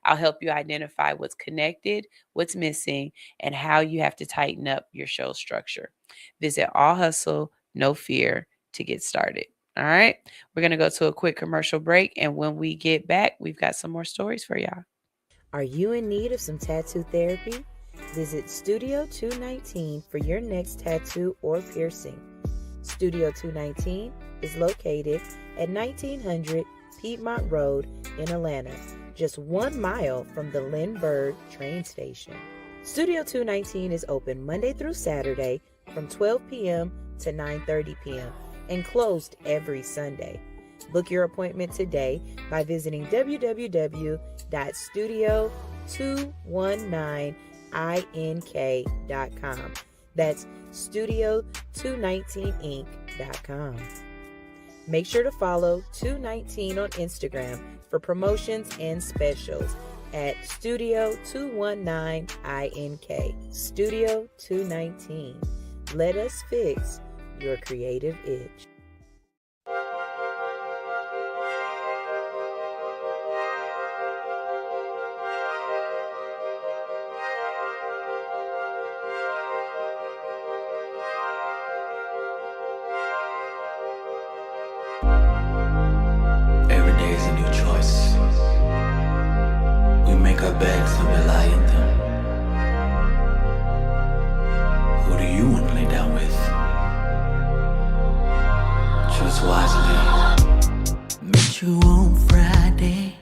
I'll help you identify what's connected, what's missing, and how you have to tighten up your show structure. Visit All Hustle No Fear to get started. All right, we're going to go to a quick commercial break, and when we get back, we've got some more stories for y'all. Are you in need of some tattoo therapy? Visit Studio 219 for your next tattoo or piercing. Studio 219 is located at 1900 Piedmont Road in Atlanta, just 1 mile from the Lindbergh train station. Studio 219 is open Monday through Saturday from 12 p.m. to 9:30 p.m. and closed every Sunday. Book your appointment today by visiting www.studio219ink.com. That's studio219inc.com. Make sure to follow 219 on Instagram for promotions and specials at Studio219ink. Studio 219. Let us fix your creative itch. Every day is a new choice. We make our beds and we lie in them. Who do you want to lay down with? Choose wisely. Met you on Friday,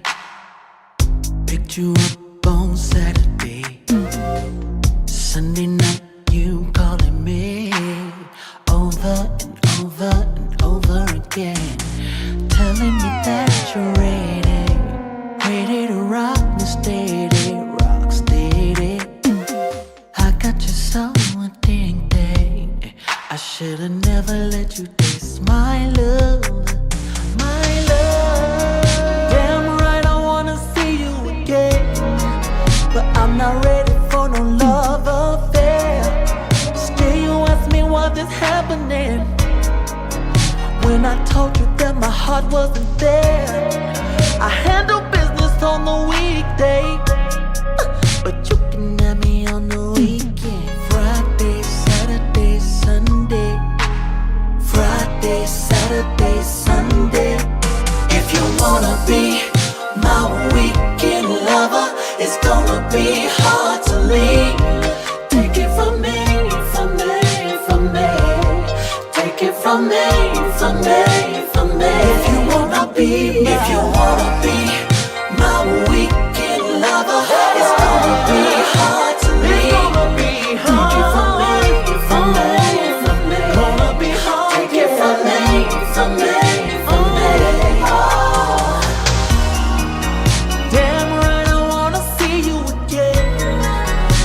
picked you up on Saturday. Sunday night you calling me over and over and over again, telling me that you're ready to rock me steady, rock steady. I got you so addicted, I should've never let you taste my love, my love. Damn right I wanna see you again, but I'm not ready for no love affair. Still you ask me what is happening, when I told you that my heart wasn't there. I handle business on the weekday, but you can have me on the weekend. Friday, Saturday, Sunday. Friday, Saturday, Sunday. If you wanna be my weekend lover, it's gonna be hard to leave. Take it from me, from me, from me. Take it from me, from me, from me. If you wanna be my weekend lover, it's gonna be hard to leave. Take it from me, from me, from me. Gonna be hard. Take it from me, from me, from me. Oh. Damn right I wanna see you again,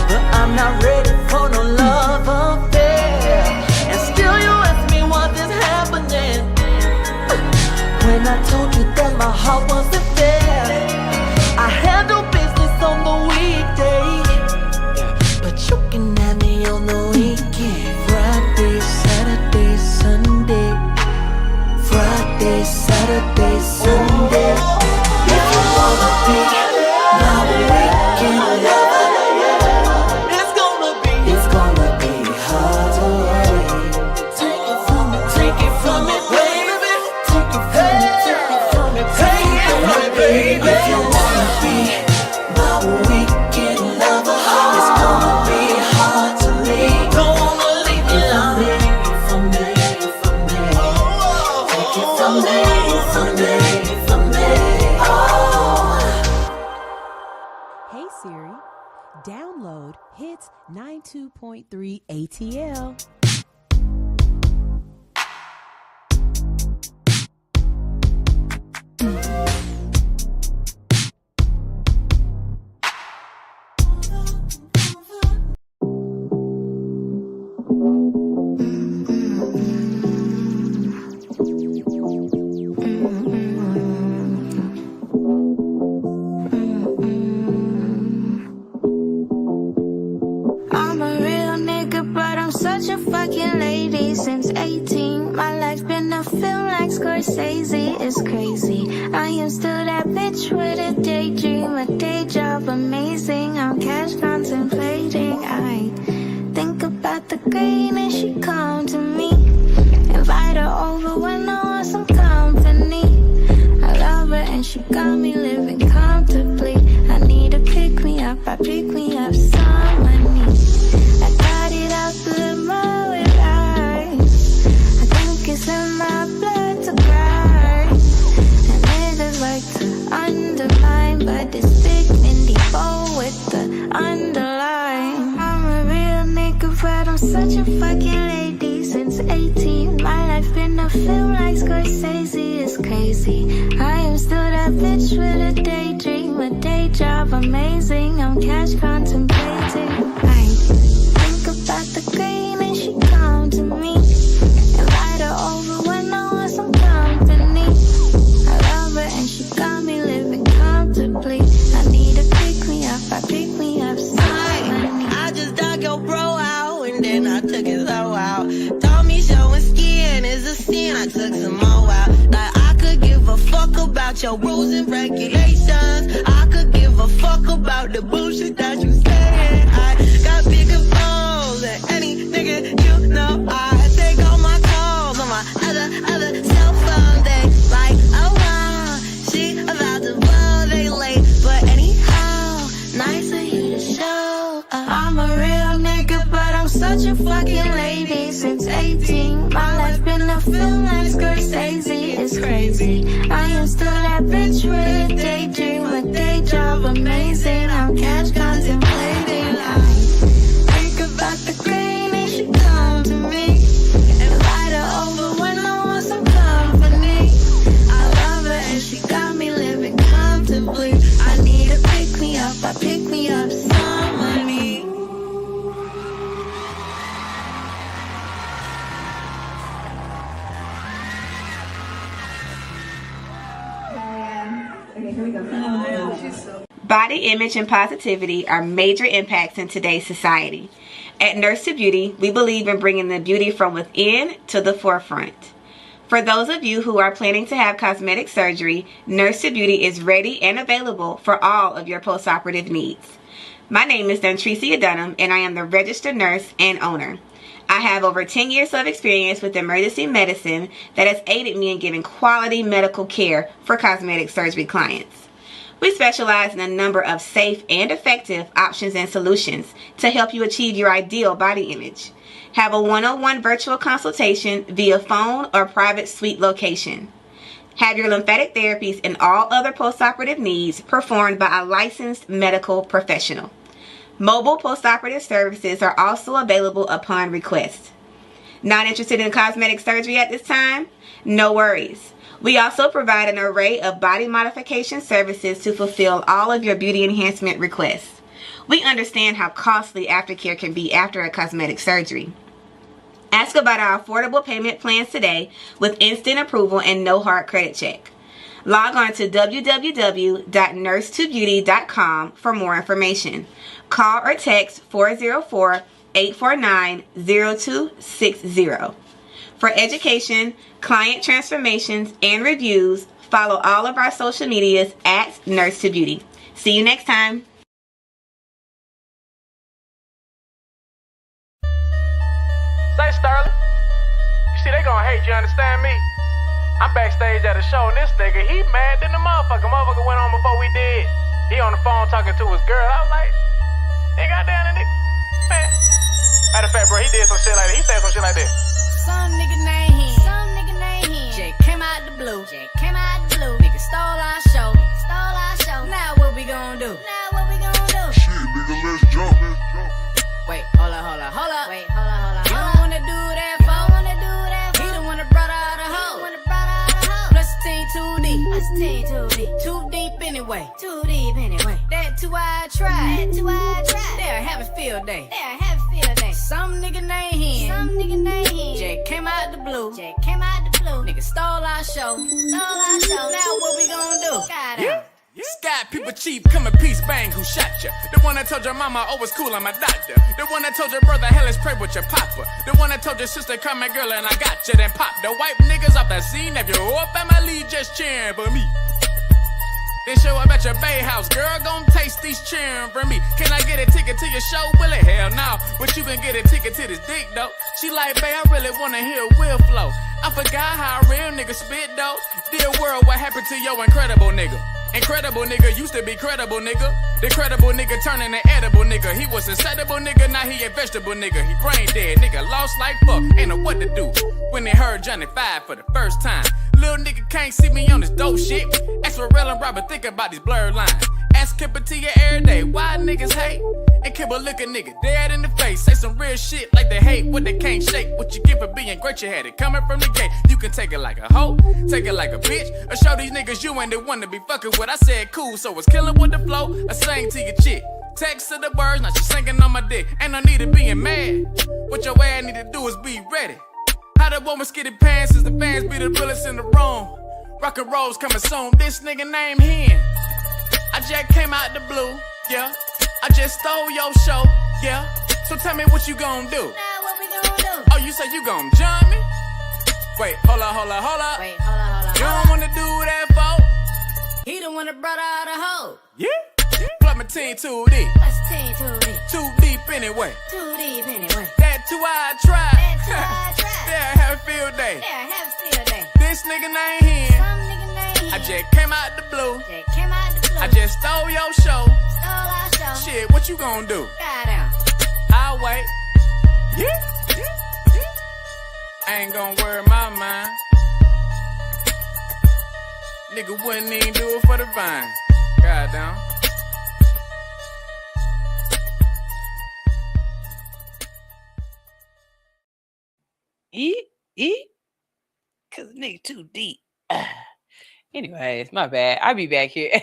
but I'm not ready for no love affair. And still you ask me what is happening, when I told you that my heart wasn't there. I handle business on the weekday, but you can have me on the weekend. Friday, Saturday, Sunday. Friday, Saturday, Sunday. If you wanna be my weekend lover, it's gonna be hard to wait. Take it from me, baby. Take it from me, take it from me, take it from me, baby. If you wanna be my weekend lover, it's gonna be hard to leave. Don't wanna leave me alone. From me, from me. Take it from me, from me, from me. Oh. Hey Siri, download Hits 92.3 ATL. Scorsese, it's crazy. I am still that bitch with a daydream, a day job amazing. I'm cash contemplating. I think about the green and she come to me. Invite her over when I want some company. I love her and she got me living comfortably. I need to pick me up, I pick me up some money. I got it out the limo with eyes. I think it's in my blood to cry. And niggas like to undermine, but it's big Indie Bow with the underline. I'm a real nigga, but I'm such a fucking lady. Since 18, my life been a film like Scorsese, it's crazy. I am still that bitch with a daydream, a day job amazing. I'm cash contemplating. I think about the green and she come to me. Invite her over when I want some company. I love her and she got me living comfortably. I need to pick me up, I pick me up some money. I just dug your bro out and then I took his hoe out. Told me showing skin is a sin, I took some more out. Like I could give a fuck about your rules and regulations. I could give a fuck about the bullshit that you saying. I got bigger balls than any nigga you know. I take all my calls on my other cell phone. They like, oh wow, she about to blow, they late. But anyhow, nice of you to show. I'm a real nigga, but I'm such a fucking lady. Since 18, my life been a film like Scorsese, it's crazy. I am still that bitch with a daydream, a day job amazing. I'm cash contemplating. I think about the green and she come to me. Invite her over when I want some company. I love her and she got me living comfortably. I need to pick me up, I pick me up some money. Body image and positivity are major impacts in today's society. At Nurse to Beauty, we believe in bringing the beauty from within to the forefront. For those of you who are planning to have cosmetic surgery, Nurse to Beauty is ready and available for all of your postoperative needs. My name is Dontricia Dunham, and I am the registered nurse and owner. I have over 10 years of experience with emergency medicine that has aided me in giving quality medical care for cosmetic surgery clients. We specialize in a number of safe and effective options and solutions to help you achieve your ideal body image. Have a one-on-one virtual consultation via phone or private suite location. Have your lymphatic therapies and all other postoperative needs performed by a licensed medical professional. Mobile postoperative services are also available upon request. Not interested in cosmetic surgery at this time? No worries. We also provide an array of body modification services to fulfill all of your beauty enhancement requests. We understand how costly aftercare can be after a cosmetic surgery. Ask about our affordable payment plans today with instant approval and no hard credit check. Log on to www.nurse2beauty.com for more information. Call or text 404-849-0260. For education, client transformations, and reviews, follow all of our social medias at Nurse to Beauty. See you next time. Say, Sterling, you see they gonna hate you, understand me? I'm backstage at a show and this nigga, he mad than the motherfucker. Motherfucker went on before we did. He on the phone talking to his girl. I was like, hey, goddamn, nigga, man. Matter of fact, bro, he did some shit like that. He said some shit like that. Some nigga named him. Some nigga named him. Jay came out the blue. Jay came out the blue. Nigga stole our show. Stole our show. Now what we gonna do? Now what we gonna do? Shit, nigga, let's jump. Wait, hold up. Wait, hold up. You don't wanna do that, fo. He the one that brought out the hoe. Plus the team too deep. Too deep anyway. That two-eyed tribe. They're having field day. Some nigga named him. Jay came out the blue. Nigga stole our show. Now what we gonna do? got people cheap, come in peace, bang, who shot ya? The one that told your mama, oh, it's cool, I'm a doctor. The one that told your brother, hell, let's pray with your papa. The one that told your sister, come here, girl, and I got you. Then pop the white niggas off that scene. If your whole family just cheering for me. Then show up at your bay house, girl, gon' taste these cheering for me. Can I get a ticket to your show? Will it? Hell no. But you can get a ticket to this dick, though. She like, babe, I really wanna hear Will flow. I forgot how a real nigga spit, though. Dear world, what happened to your incredible nigga? Incredible nigga used to be credible nigga. The credible nigga turning an edible nigga. He was a edible nigga, now he a vegetable nigga. He brain dead, nigga lost like fuck. Ain't know what to do when they heard Johnny 5 for the first time. Little nigga can't see me on this dope shit. Ask Pharrell and Robert, think about these blurred lines. Ask Kipper to you every day, why niggas hate? And Kipper look a nigga dead in the face. Say some real shit like they hate what they can't shake. What you get for being great, you had it coming from the gate. You can take it like a hoe, take it like a bitch, or show these niggas you ain't the one to be fucking with. I said cool, so it's killing with the flow. I sang to your chick, text to the birds, now she singing on my dick. Ain't no need of being mad. What your ass need to do is be ready. How the woman skitty pants as the fans be the bullets in the room. Rock and roll's coming soon. This nigga named Hen. I just came out the blue, yeah. I just stole your show, yeah. So tell me what you gon' do. Now what we gon' do? Oh, you say you gon' jump me? Wait, hold up. Wait, hold up. You don't wanna do that, folk? He the one that brought out a hoe. Yeah. Plug my team too deep. What's team too deep? Too deep anyway. Too deep anyway. That too I tried. That's why I tried. Yeah, have a field day. Yeah, have a field day. This nigga named Hen. Some nigga named I Hen. just came out the blue. Just came out the blue. I just stole your show. Stole our show. Shit, what you gon' do? Goddamn. I'll wait. Yeah. I ain't gon' worry my mind. Nigga wouldn't even do it for the vine. Goddamn. Cause nigga too deep. Anyways, my bad. I'll be back here.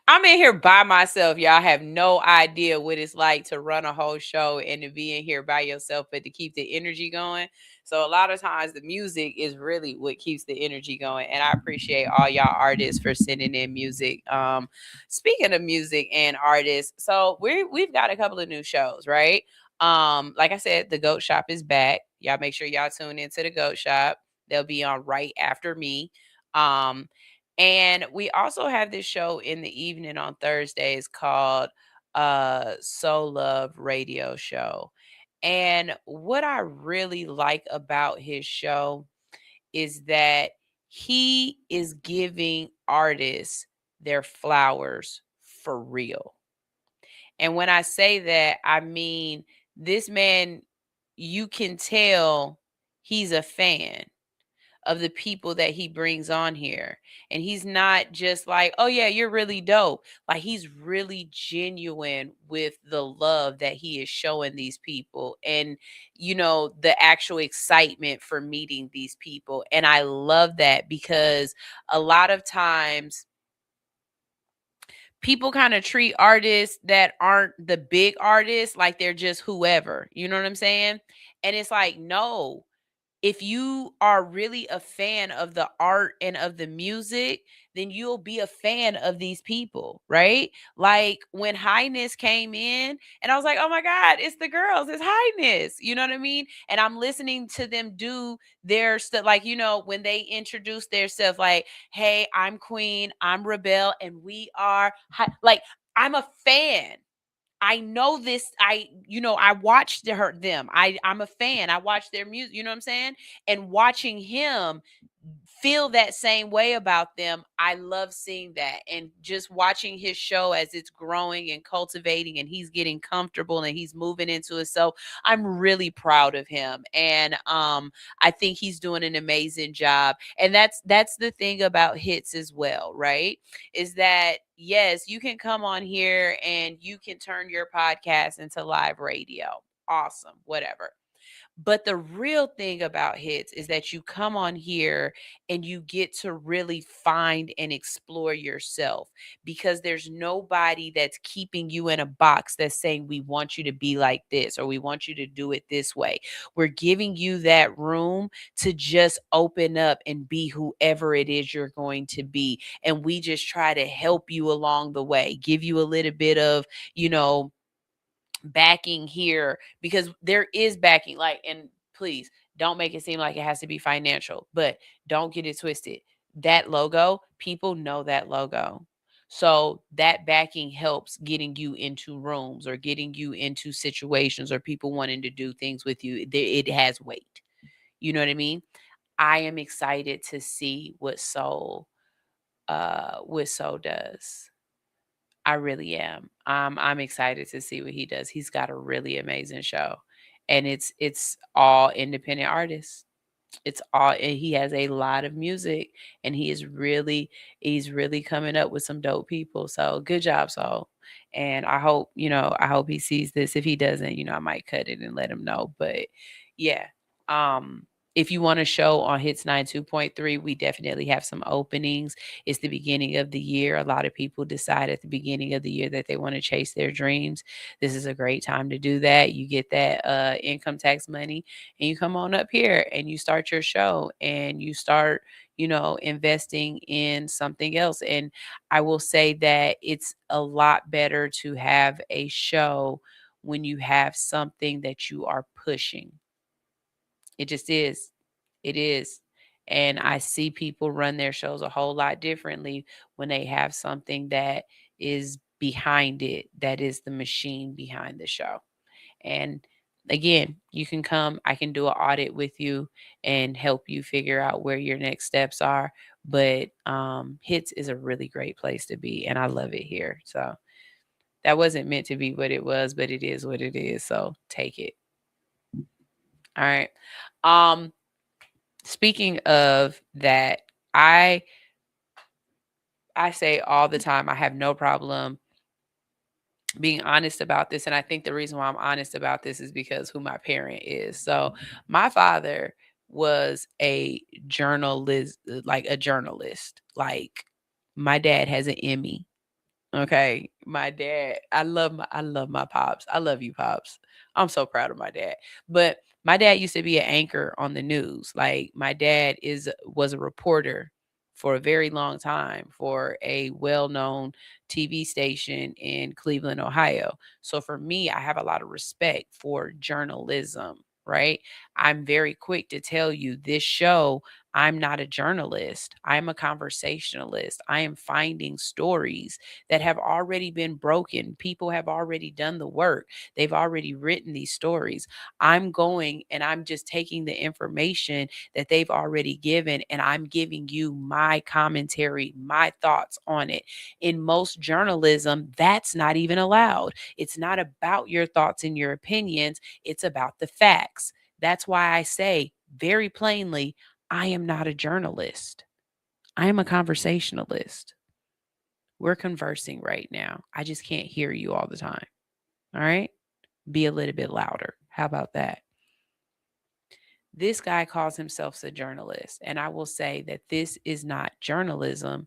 I'm in here by myself. Y'all have no idea what it's like to run a whole show and to be in here by yourself, but to keep the energy going. So a lot of times the music is really what keeps the energy going. And I appreciate all y'all artists for sending in music. Speaking of music and artists, so we've got a couple of new shows, right? Like I said, the Goat Shop is back. Y'all make sure y'all tune into the Goat Shop. They'll be on right after me. And we also have this show in the evening on Thursdays called Soul Love Radio Show. And what I really like about his show is that he is giving artists their flowers for real. And when I say that, I mean, this man, you can tell he's a fan of the people that he brings on here. And he's not just like, oh yeah, you're really dope. Like, he's really genuine with the love that he is showing these people and, you know, the actual excitement for meeting these people. And I love that because a lot of times people kind of treat artists that aren't the big artists like they're just whoever, you know what I'm saying? And it's like, no, if you are really a fan of the art and of the music, then you'll be a fan of these people, right? Like when Highness came in and I was like, oh my God, it's the girls, it's Highness. You know what I mean? And I'm listening to them do their stuff. Like, you know, when they introduce their stuff, like, hey, I'm Queen, I'm Rebel, and we are like, I'm a fan. I know this. I watched them. I'm a fan. I watch their music. You know what I'm saying? And watching him feel that same way about them, I love seeing that. And just watching his show as it's growing and cultivating and he's getting comfortable and he's moving into it. So I'm really proud of him. And I think he's doing an amazing job. And that's the thing about hits as well, right? Is that, yes, you can come on here and you can turn your podcast into live radio. Awesome. Whatever. But the real thing about hits is that you come on here and you get to really find and explore yourself, because there's nobody that's keeping you in a box that's saying we want you to be like this or we want you to do it this way. We're giving you that room to just open up and be whoever it is you're going to be. And we just try to help you along the way, give you a little bit of, backing here, because there is backing. Like, and please don't make it seem like it has to be financial, but don't get it twisted. That logo, people know that logo. So that backing helps getting you into rooms or getting you into situations or people wanting to do things with you. It has weight. You know what I mean? I am excited to see what Soul does. I really am. I'm excited to see what he does. He's got a really amazing show, and it's all independent artists. It's all, and he has a lot of music, and he's really coming up with some dope people. So good job, Soul. And I hope he sees this. If he doesn't, I might cut it and let him know. But yeah. If you want a show on Hits 92.3, we definitely have some openings. It's the beginning of the year. A lot of people decide at the beginning of the year that they want to chase their dreams. This is a great time to do that. You get that income tax money and you come on up here and you start your show and you start, investing in something else. And I will say that it's a lot better to have a show when you have something that you are pushing. It just is. It is. And I see people run their shows a whole lot differently when they have something that is behind it, that is the machine behind the show. And again, you can come, I can do an audit with you and help you figure out where your next steps are. But Hits is a really great place to be, and I love it here. So that wasn't meant to be what it was, but it is what it is. So take it. All right. Speaking of that, I say all the time, I have no problem being honest about this. And I think the reason why I'm honest about this is because who my parent is. So my father was a journalist. Like my dad has an Emmy. Okay. My dad, I love my pops. I love you, pops. I'm so proud of my dad. But my dad used to be an anchor on the news. Like my dad was a reporter for a very long time for a well-known TV station in Cleveland, Ohio. So for me, I have a lot of respect for journalism, right? I'm very quick to tell you this show, I'm not a journalist. I'm a conversationalist. I am finding stories that have already been broken. People have already done the work. They've already written these stories. I'm going and I'm just taking the information that they've already given and I'm giving you my commentary, my thoughts on it. In most journalism, that's not even allowed. It's not about your thoughts and your opinions. It's about the facts. That's why I say very plainly, I am not a journalist. I am a conversationalist. We're conversing right now. I just can't hear you all the time. All right? Be a little bit louder. How about that? This guy calls himself a journalist. And I will say that this is not journalism.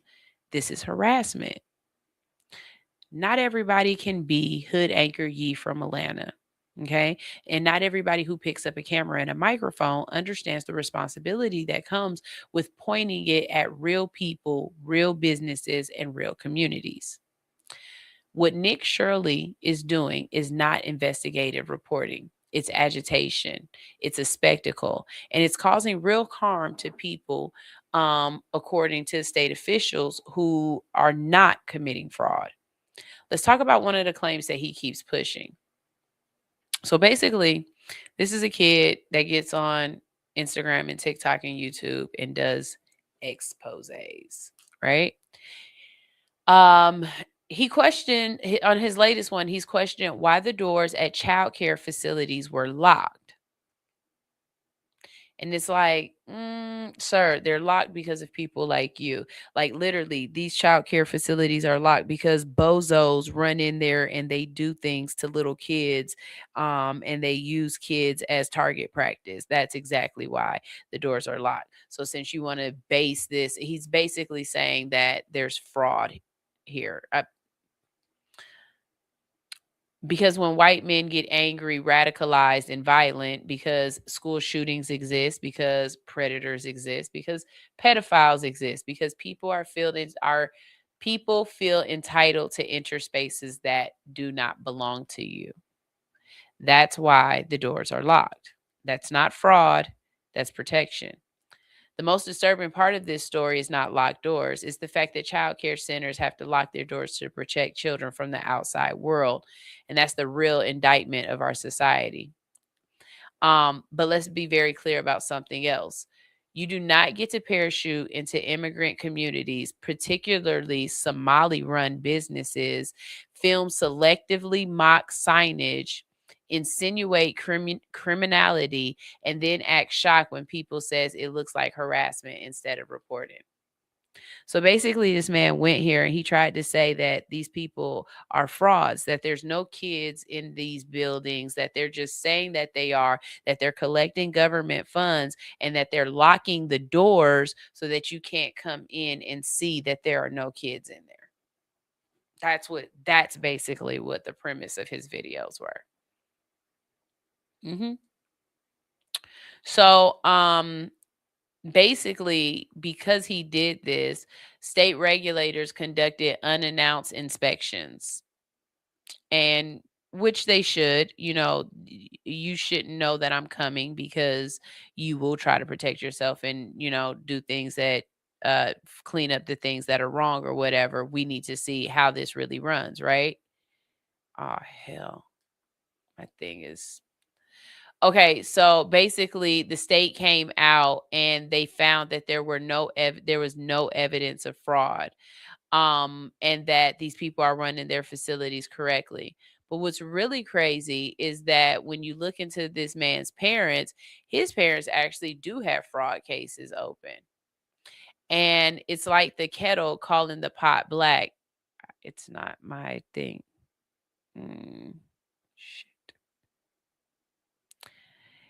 This is harassment. Not everybody can be Hood Anchor Yee from Atlanta. Okay. And not everybody who picks up a camera and a microphone understands the responsibility that comes with pointing it at real people, real businesses, and real communities. What Nick Shirley is doing is not investigative reporting. It's agitation. It's a spectacle. And it's causing real harm to people, according to state officials who are not committing fraud. Let's talk about one of the claims that he keeps pushing. So basically, this is a kid that gets on Instagram and TikTok and YouTube and does exposés, right? He questioned on his latest one, he's questioned why the doors at childcare facilities were locked. And it's like, sir, they're locked because of people like you. Like literally, these child care facilities are locked because bozos run in there and they do things to little kids, and they use kids as target practice. That's exactly why the doors are locked. So since you want to base this, he's basically saying that there's fraud here. Because when white men get angry, radicalized, and violent, because school shootings exist, because predators exist, because pedophiles exist, because people feel entitled to enter spaces that do not belong to you. That's why the doors are locked. That's not fraud. That's protection. The most disturbing part of this story is not locked doors. It's the fact that child care centers have to lock their doors to protect children from the outside world. And that's the real indictment of our society. But let's be very clear about something else. You do not get to parachute into immigrant communities, particularly Somali-run businesses, film selectively mock signage, insinuate criminality, and then act shocked when people says it looks like harassment instead of reporting. So basically, this man went here and he tried to say that these people are frauds, that there's no kids in these buildings, that they're just saying that they are, that they're collecting government funds, and that they're locking the doors so that you can't come in and see that there are no kids in there. That's basically what the premise of his videos were. So, basically, because he did this, state regulators conducted unannounced inspections, and which they should. You shouldn't know that I'm coming because you will try to protect yourself and, do things that clean up the things that are wrong or whatever. We need to see how this really runs, right? Oh, hell. My thing is... Okay, so basically the state came out and they found that there was no evidence of fraud, and that these people are running their facilities correctly. But what's really crazy is that when you look into this man's parents, his parents actually do have fraud cases open. And it's like the kettle calling the pot black. It's not my thing.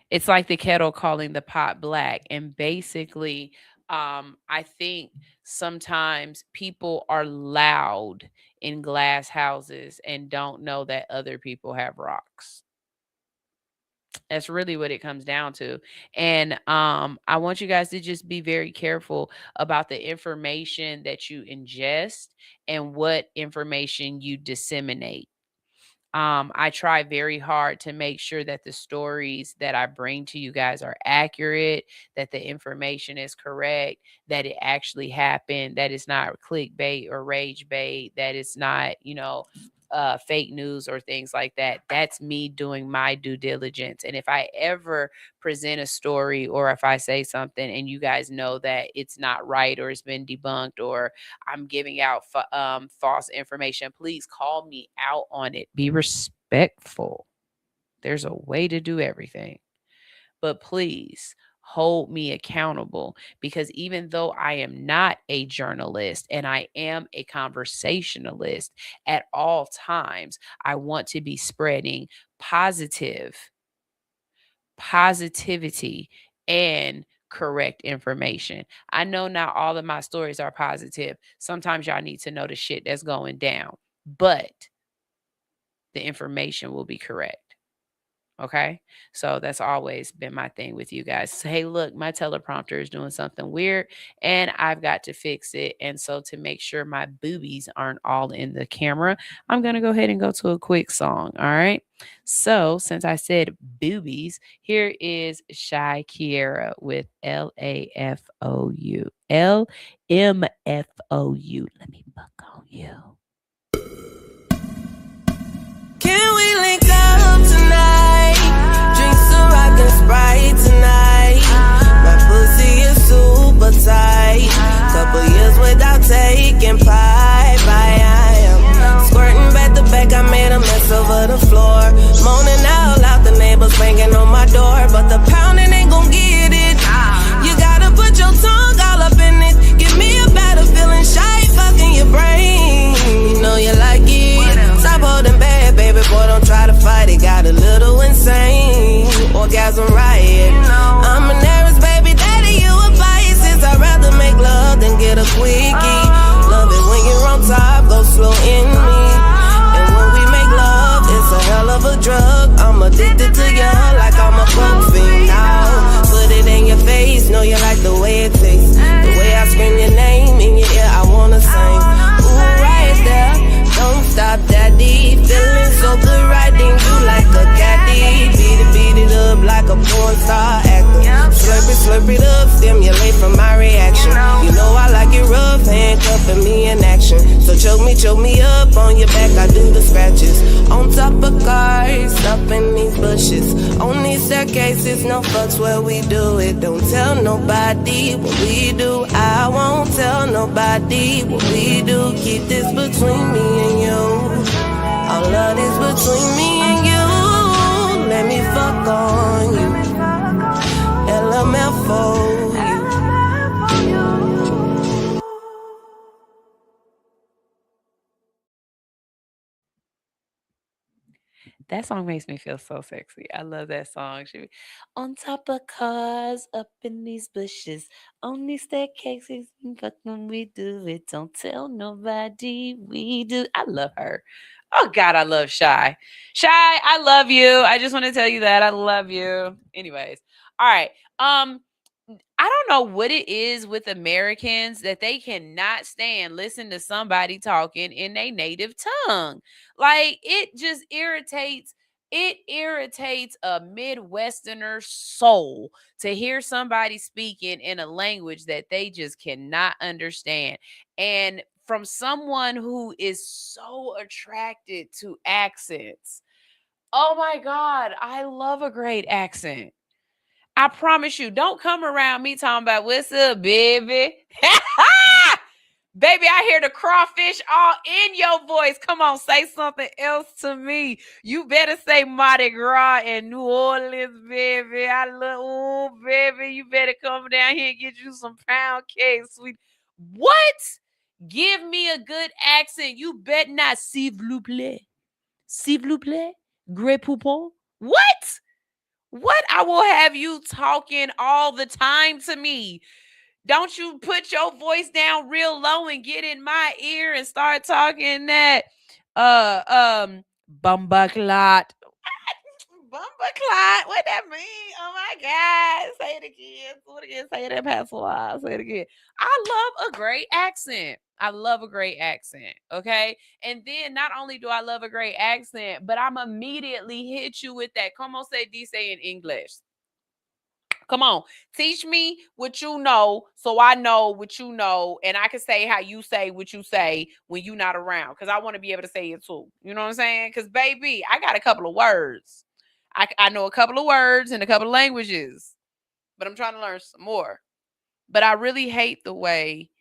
It's like the kettle calling the pot black. And basically, I think sometimes people are loud in glass houses and don't know that other people have rocks. That's really what it comes down to. And I want you guys to just be very careful about the information that you ingest and what information you disseminate. I try very hard to make sure that the stories that I bring to you guys are accurate, that the information is correct, that it actually happened, that it's not clickbait or rage bait, that it's not, fake news or things like that. That's me doing my due diligence. And if I ever present a story or if I say something and you guys know that it's not right or it's been debunked or I'm giving out false information, please call me out on it. Be respectful. There's a way to do everything. But please hold me accountable, because even though I am not a journalist and I am a conversationalist, at all times, I want to be spreading positivity and correct information. I know not all of my stories are positive. Sometimes y'all need to know the shit that's going down, but the information will be correct. Okay, so that's always been my thing with you guys. So, hey, look, my teleprompter is doing something weird and I've got to fix it. And so to make sure my boobies aren't all in the camera, I'm going to go ahead and go to a quick song. All right. So since I said boobies, here is Shy Kiera with LAFOU. LMFOU. Let me buck on you. Can we link up tonight? Drink some rock and Sprite tonight. My pussy is super tight. Couple years without taking pipe. I am squirting back to back. I made a mess over the floor. Moaning out loud, the neighbors banging on my door. But the pounding ain't gon' get it. cause I'm right. I'm an average baby daddy, you a bias. Since I'd rather make love than get a quickie. Love it when you're on top, go slow in me. And when we make love, it's a hell of a drug. I'm addicted to you like I'm a coke fiend now. Put it in your face, know you like the way it tastes. The way I scream your name in your ear, I wanna sing. Ooh, right there, don't stop, daddy. Feeling so good, riding you like a caddy. Beat it up like a porn star actor. Slurp it up, stimulate from my reaction. You know I like it rough, handcuffing me in action. So choke me up on your back, I do the scratches. On top of cars, up in these bushes. On these staircases, no fucks where we do it. Don't tell nobody what we do. I won't tell nobody what we do. Keep this between me and you. All of this between me and you. Let me fuck on you. LMF for you. That song makes me feel so sexy. I love that song. She be, on top of cars, up in these bushes, on these staircases, fuck when we do it. Don't tell nobody we do. I love her. Oh God, I love Shy. Shy, I love you. I just want to tell you that I love you. Anyways, all right. I don't know what it is with Americans that they cannot stand listen to somebody talking in their native tongue. Like it just irritates. It irritates a Midwesterner soul to hear somebody speaking in a language that they just cannot understand. And from someone who is so attracted to accents. Oh my God, I love a great accent. I promise you, don't come around me talking about what's up, baby. Baby, I hear the crawfish all in your voice. Come on, say something else to me. You better say Mardi Gras in New Orleans, baby. I love, oh, baby, you better come down here and get you some pound cake, sweet. What? Give me a good accent. You bet not, s'il vous plaît. S'il vous plaît. Grey poupon. What? What? I will have you talking all the time to me. Don't you put your voice down real low and get in my ear and start talking that bumbaclot. Bumbaclot. What that mean? Oh my God. Say it again. Do it again. Say that past a while. Say it again. I love a great accent. I love a great accent. Okay. And then not only do I love a great accent, but I'm immediately hit you with that. Como se dice in English? Come on, teach me what you know so I know what you know and I can say how you say what you say when you're not around because I want to be able to say it too. You know what I'm saying? Because, baby, I got a couple of words. I know a couple of words in a couple of languages, but I'm trying to learn some more. But I really hate the way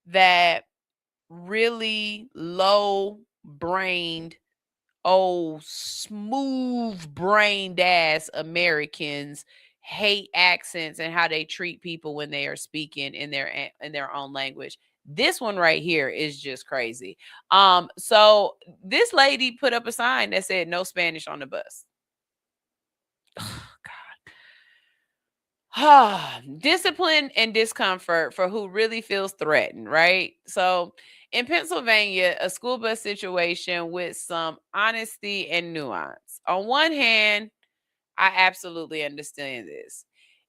that really low-brained, smooth-brained ass Americans hate accents and how they treat people when they are speaking in their own language. This one right here is just crazy. So this lady put up a sign that said no Spanish on the bus. Oh, God. Discipline and discomfort for who really feels threatened, right? So in Pennsylvania, a school bus situation with some honesty and nuance. On one hand, I absolutely understand this.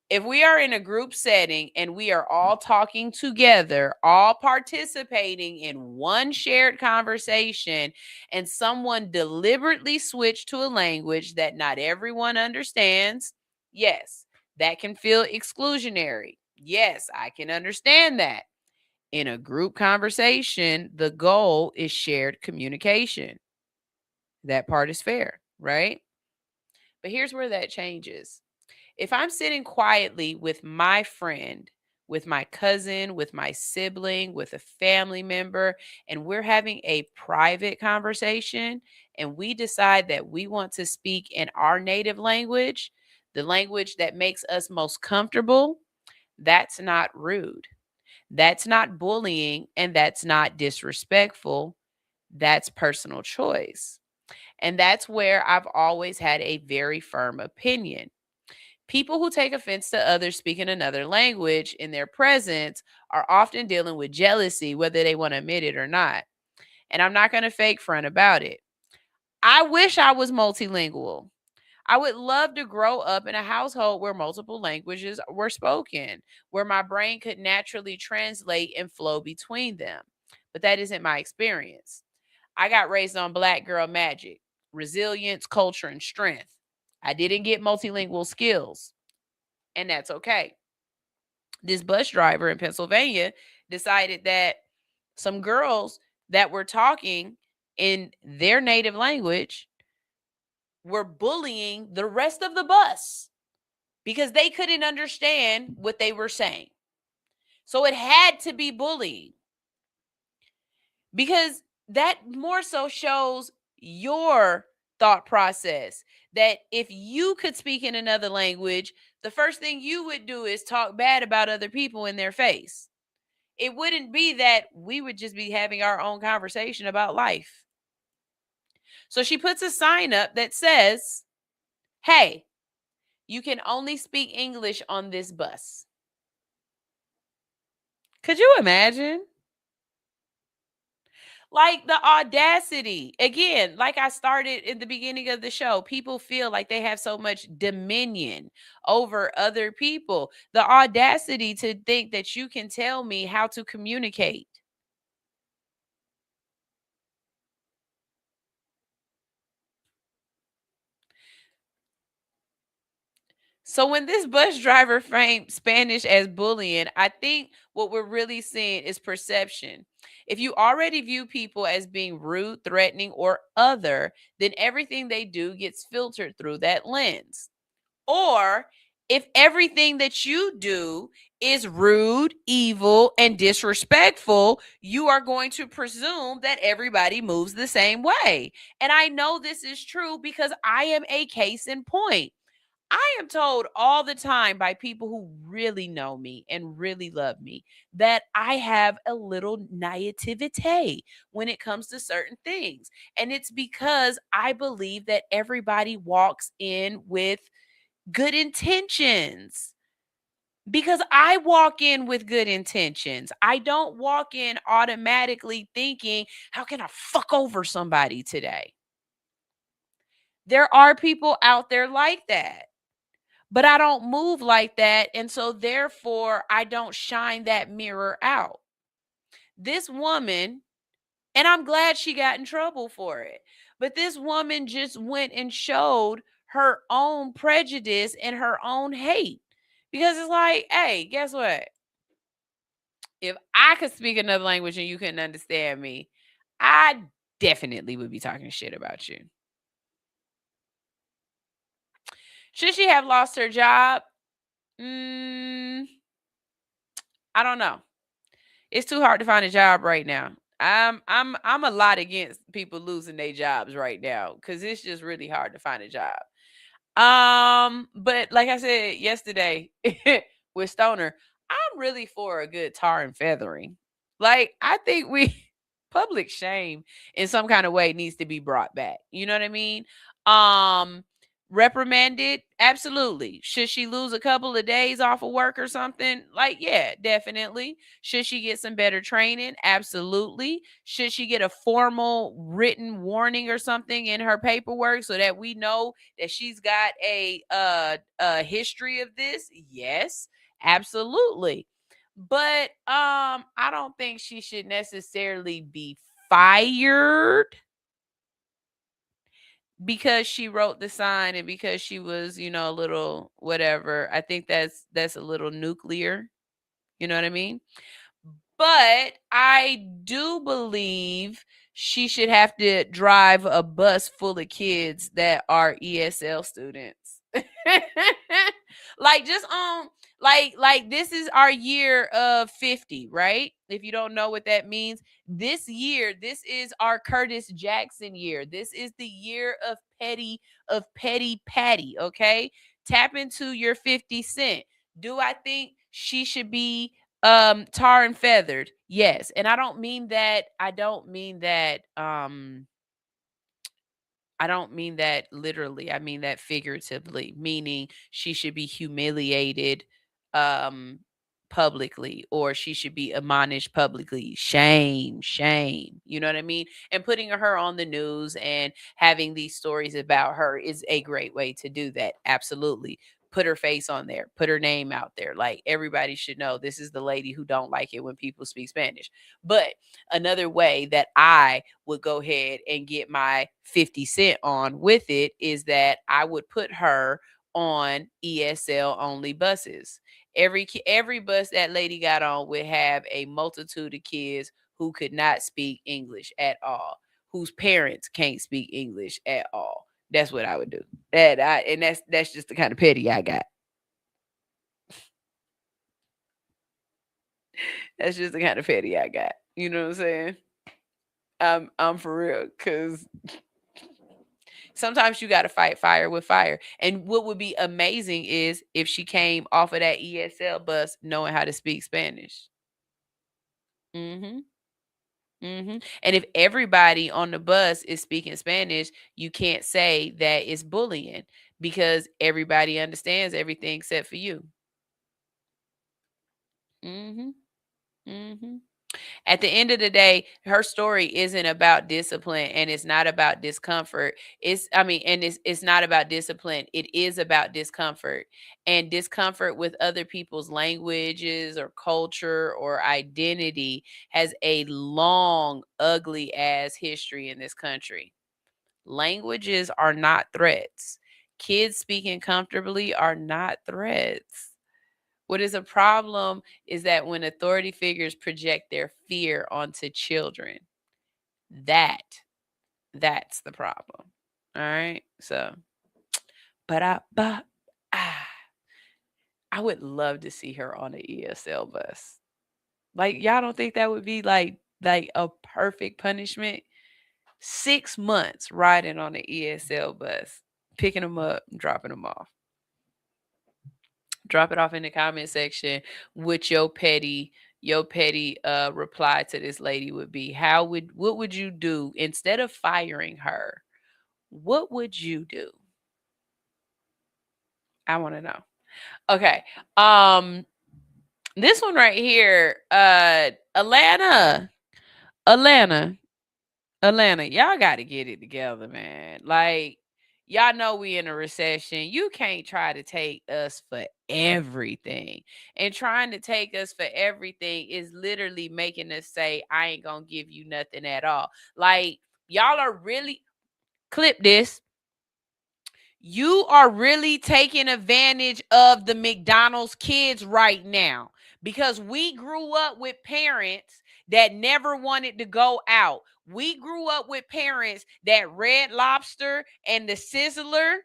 If we are in a group setting and we are all talking together, all participating in one shared conversation, and someone deliberately switched to a language that not everyone understands, yes, that can feel exclusionary. Yes, I can understand that. In a group conversation, the goal is shared communication. That part is fair, right? But here's where that changes. If I'm sitting quietly with my friend, with my cousin, with my sibling, with a family member, and we're having a private conversation, and we decide that we want to speak in our native language, the language that makes us most comfortable, that's not rude. That's not bullying, and that's not disrespectful. That's personal choice. And that's where I've always had a very firm opinion. People who take offense to others speaking another language in their presence are often dealing with jealousy, whether they want to admit it or not. And I'm not going to fake front about it. I wish I was multilingual. I would love to grow up in a household where multiple languages were spoken, where my brain could naturally translate and flow between them. But that isn't my experience. I got raised on Black girl magic, resilience, culture, and strength. I didn't get multilingual skills, and that's okay. This bus driver in Pennsylvania decided that some girls that were talking in their native language were bullying the rest of the bus because they couldn't understand what they were saying. So it had to be bullying, because that more so shows your thought process, that if you could speak in another language, the first thing you would do is talk bad about other people in their face. It wouldn't be that we would just be having our own conversation about life. So she puts a sign up that says, hey, you can only speak English on this bus. Could you imagine? Like the audacity. Again, like I started in the beginning of the show, people feel like they have so much dominion over other people. The audacity to think that you can tell me how to communicate. So when this bus driver framed Spanish as bullying, I think what we're really seeing is perception. If you already view people as being rude, threatening, or other, then everything they do gets filtered through that lens. Or if everything that you do is rude, evil, and disrespectful, you are going to presume that everybody moves the same way. And I know this is true because I am a case in point. I am told all the time by people who really know me and really love me that I have a little naivete when it comes to certain things. And it's because I believe that everybody walks in with good intentions. Because I walk in with good intentions. I don't walk in automatically thinking, how can I fuck over somebody today? There are people out there like that. But I don't move like that. And so therefore, I don't shine that mirror out. This woman, and I'm glad she got in trouble for it, but this woman just went and showed her own prejudice and her own hate. Because it's like, hey, guess what? If I could speak another language and you couldn't understand me, I definitely would be talking shit about you. Should she have lost her job? I don't know. It's too hard to find a job right now. I'm a lot against people losing their jobs right now because it's just really hard to find a job. But like I said yesterday with Stoner, I'm really for a good tar and feathering. Like, I think public shame in some kind of way needs to be brought back. You know what I mean? Reprimanded, absolutely. Should she lose a couple of days off of work or something? Like, yeah, definitely. Should she get some better training? Absolutely. Should she get a formal written warning or something in her paperwork so that we know that she's got a history of this? Yes, absolutely. But I don't think she should necessarily be fired because she wrote the sign and because she was, a little whatever. I think that's a little nuclear. You know what I mean? But I do believe she should have to drive a bus full of kids that are ESL students. Like, just on like this is our year of 50, right? If you don't know what that means, this year, this is our Curtis Jackson year. This is the year of petty Patty, okay? Tap into your 50 Cent. Do I think she should be tar and feathered? Yes. And I don't mean that I don't mean that literally. I mean that figuratively, meaning she should be humiliated publicly, or she should be admonished publicly. Shame, shame. You know what I mean? And putting her on the news and having these stories about her is a great way to do that. Absolutely. Put her face on there, put her name out there. Like, everybody should know this is the lady who don't like it when people speak Spanish. But another way that I would go ahead and get my 50 cent on with it is that I would put her on ESL only buses. Every bus that lady got on would have a multitude of kids who could not speak English at all, whose parents can't speak English at all. That's what I would do. That's just the kind of petty I got. That's just the kind of petty I got. You know what I'm saying? I'm for real, because sometimes you got to fight fire with fire. And what would be amazing is if she came off of that ESL bus knowing how to speak Spanish. Mm-hmm. Mm-hmm. And if everybody on the bus is speaking Spanish, you can't say that it's bullying, because everybody understands everything except for you. Mm-hmm. Mm-hmm. At the end of the day, her story isn't about discipline, and it's not about discomfort. It's not about discipline. It is about discomfort, and discomfort with other people's languages or culture or identity has a long, ugly ass history in this country. Languages are not threats. Kids speaking comfortably are not threats. What is a problem is that when authority figures project their fear onto children, that's the problem. All right. So, I would love to see her on an ESL bus. Like, y'all don't think that would be like a perfect punishment? 6 months riding on an ESL bus, picking them up, and dropping them off. Drop it off in the comment section what your petty reply to this lady would be. What would you do instead of firing her? What would you do? I want to know. Okay. This one right here, Atlanta, y'all got to get it together, man. Like, y'all know we in a recession. You can't try to take us for everything. And trying to take us for everything is literally making us say, I ain't gonna give you nothing at all. Like, y'all are really, clip this. You are really taking advantage of the McDonald's kids right now, because we grew up with parents that never wanted to go out. We grew up with parents that Red Lobster and the Sizzler,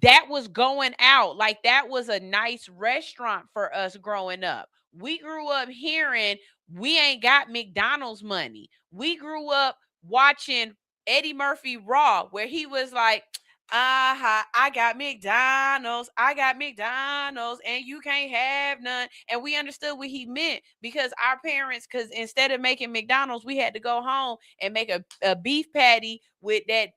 that was going out. Like, that was a nice restaurant for us growing up. We grew up hearing we ain't got McDonald's money. We grew up watching Eddie Murphy Raw, where he was like, I got McDonald's, and you can't have none. And we understood what he meant, because our parents, because instead of making McDonald's, we had to go home and make a beef patty with that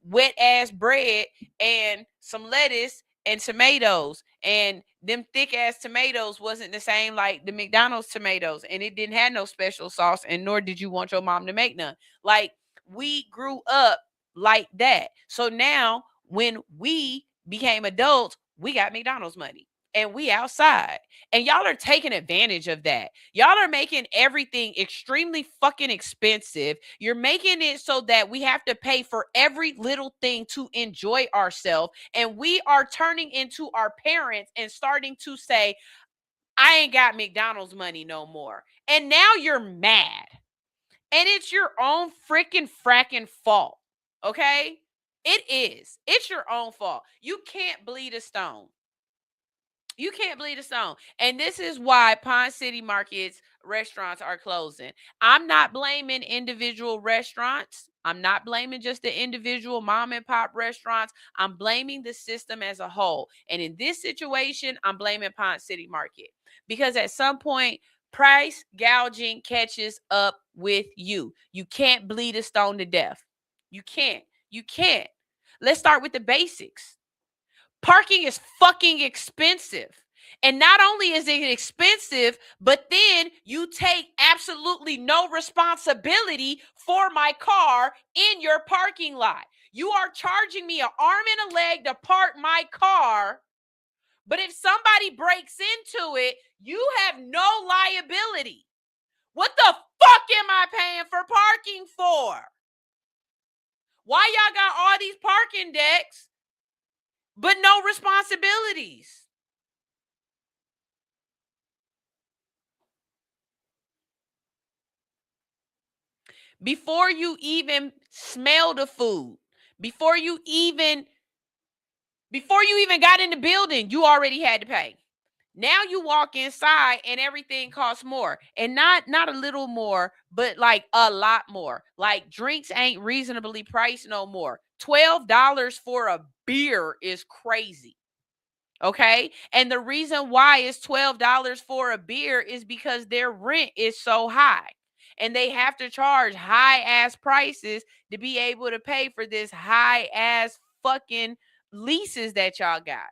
wet ass bread and some lettuce and tomatoes, and them thick ass tomatoes wasn't the same like the McDonald's tomatoes, and it didn't have no special sauce, and nor did you want your mom to make none. Like, we grew up like that. So now when we became adults, we got McDonald's money and we outside, and y'all are taking advantage of that. Y'all are making everything extremely fucking expensive. You're making it so that we have to pay for every little thing to enjoy ourselves, and we are turning into our parents and starting to say, I ain't got McDonald's money no more. And now you're mad, and it's your own freaking fracking fault. Okay? It is. It's your own fault. You can't bleed a stone. You can't bleed a stone. And this is why Pond City Market's restaurants are closing. I'm not blaming individual restaurants. I'm not blaming just the individual mom and pop restaurants. I'm blaming the system as a whole. And in this situation, I'm blaming Pond City Market, because at some point, price gouging catches up with you. You can't bleed a stone to death. You can't. You can't. Let's start with the basics. Parking is fucking expensive. And not only is it expensive, but then you take absolutely no responsibility for my car in your parking lot. You are charging me an arm and a leg to park my car, but if somebody breaks into it, you have no liability. What the fuck am I paying for parking for? Why y'all got all these parking decks, but no responsibilities? Before you even smell the food, before you even got in the building, you already had to pay. Now you walk inside and everything costs more. And not a little more, but like a lot more. Like drinks ain't reasonably priced no more. $12 for a beer is crazy. Okay? And the reason why it's $12 for a beer is because their rent is so high. And they have to charge high ass prices to be able to pay for this high ass fucking leases that y'all got.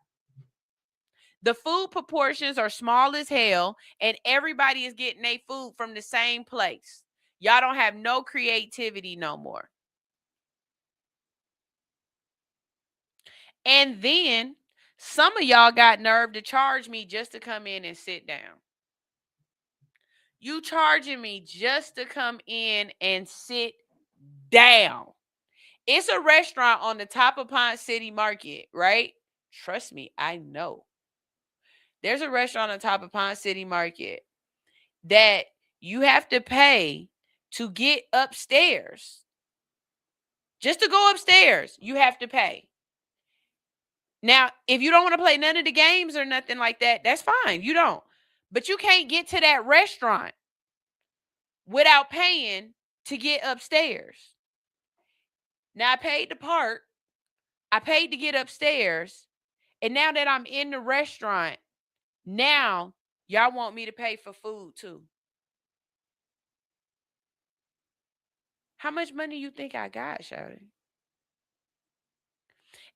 The food proportions are small as hell, and everybody is getting their food from the same place. Y'all don't have no creativity no more. And then some of y'all got nerve to charge me just to come in and sit down. You charging me just to come in and sit down. It's a restaurant on the top of Pont City Market, right? Trust me, I know. There's a restaurant on top of Pont City Market that you have to pay to get upstairs. Just to go upstairs, you have to pay. Now, if you don't want to play none of the games or nothing like that, that's fine. You don't. But you can't get to that restaurant without paying to get upstairs. Now, I paid to park. I paid to get upstairs. And now that I'm in the restaurant, now y'all want me to pay for food too. How much money you think I got, shawty?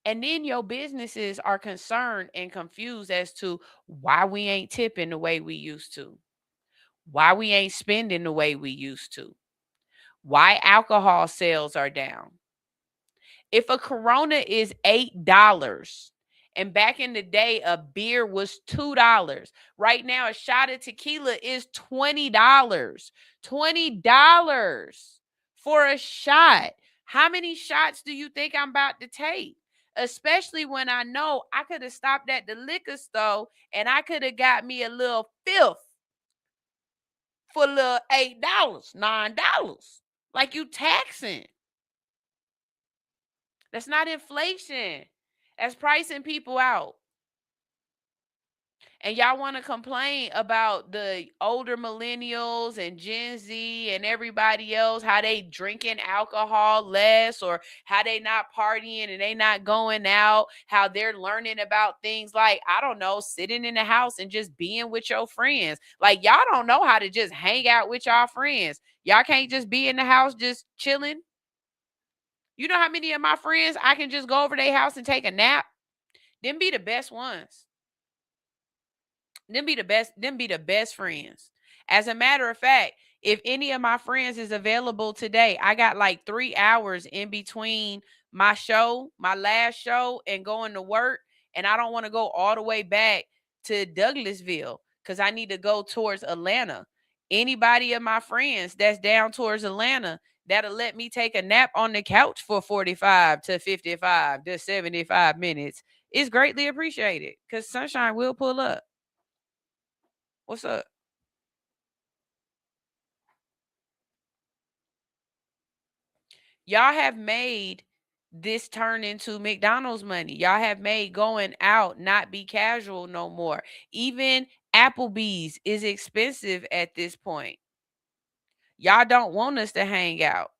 And then your businesses are concerned and confused as to why we ain't tipping the way we used to, why we ain't spending the way we used to, why alcohol sales are down. If a Corona is $8, and back in the day, a beer was $2. Right now, a shot of tequila is $20. $20 for a shot. How many shots do you think I'm about to take? Especially when I know I could have stopped at the liquor store and I could have got me a little fifth for a little $8, $9. Like you taxing. That's not inflation. That's pricing people out. And y'all want to complain about the older millennials and Gen Z and everybody else, how they drinking alcohol less, or how they not partying and they not going out, how they're learning about things like, I don't know, sitting in the house and just being with your friends. Like, y'all don't know how to just hang out with y'all friends. Y'all can't just be in the house just chilling. You know how many of my friends I can just go over their house and take a nap? Them be the best ones. Them be the best friends. As a matter of fact, if any of my friends is available today, I got like 3 hours in between my show, my last show, and going to work. And I don't want to go all the way back to Douglasville because I need to go towards Atlanta. Anybody of my friends that's down towards Atlanta that'll let me take a nap on the couch for 45 to 55 to 75 minutes is greatly appreciated because Sunshine will pull up. What's up? Y'all have made this turn into McDonald's money. Y'all have made going out not be casual no more. Even Applebee's is expensive at this point. Y'all don't want us to hang out.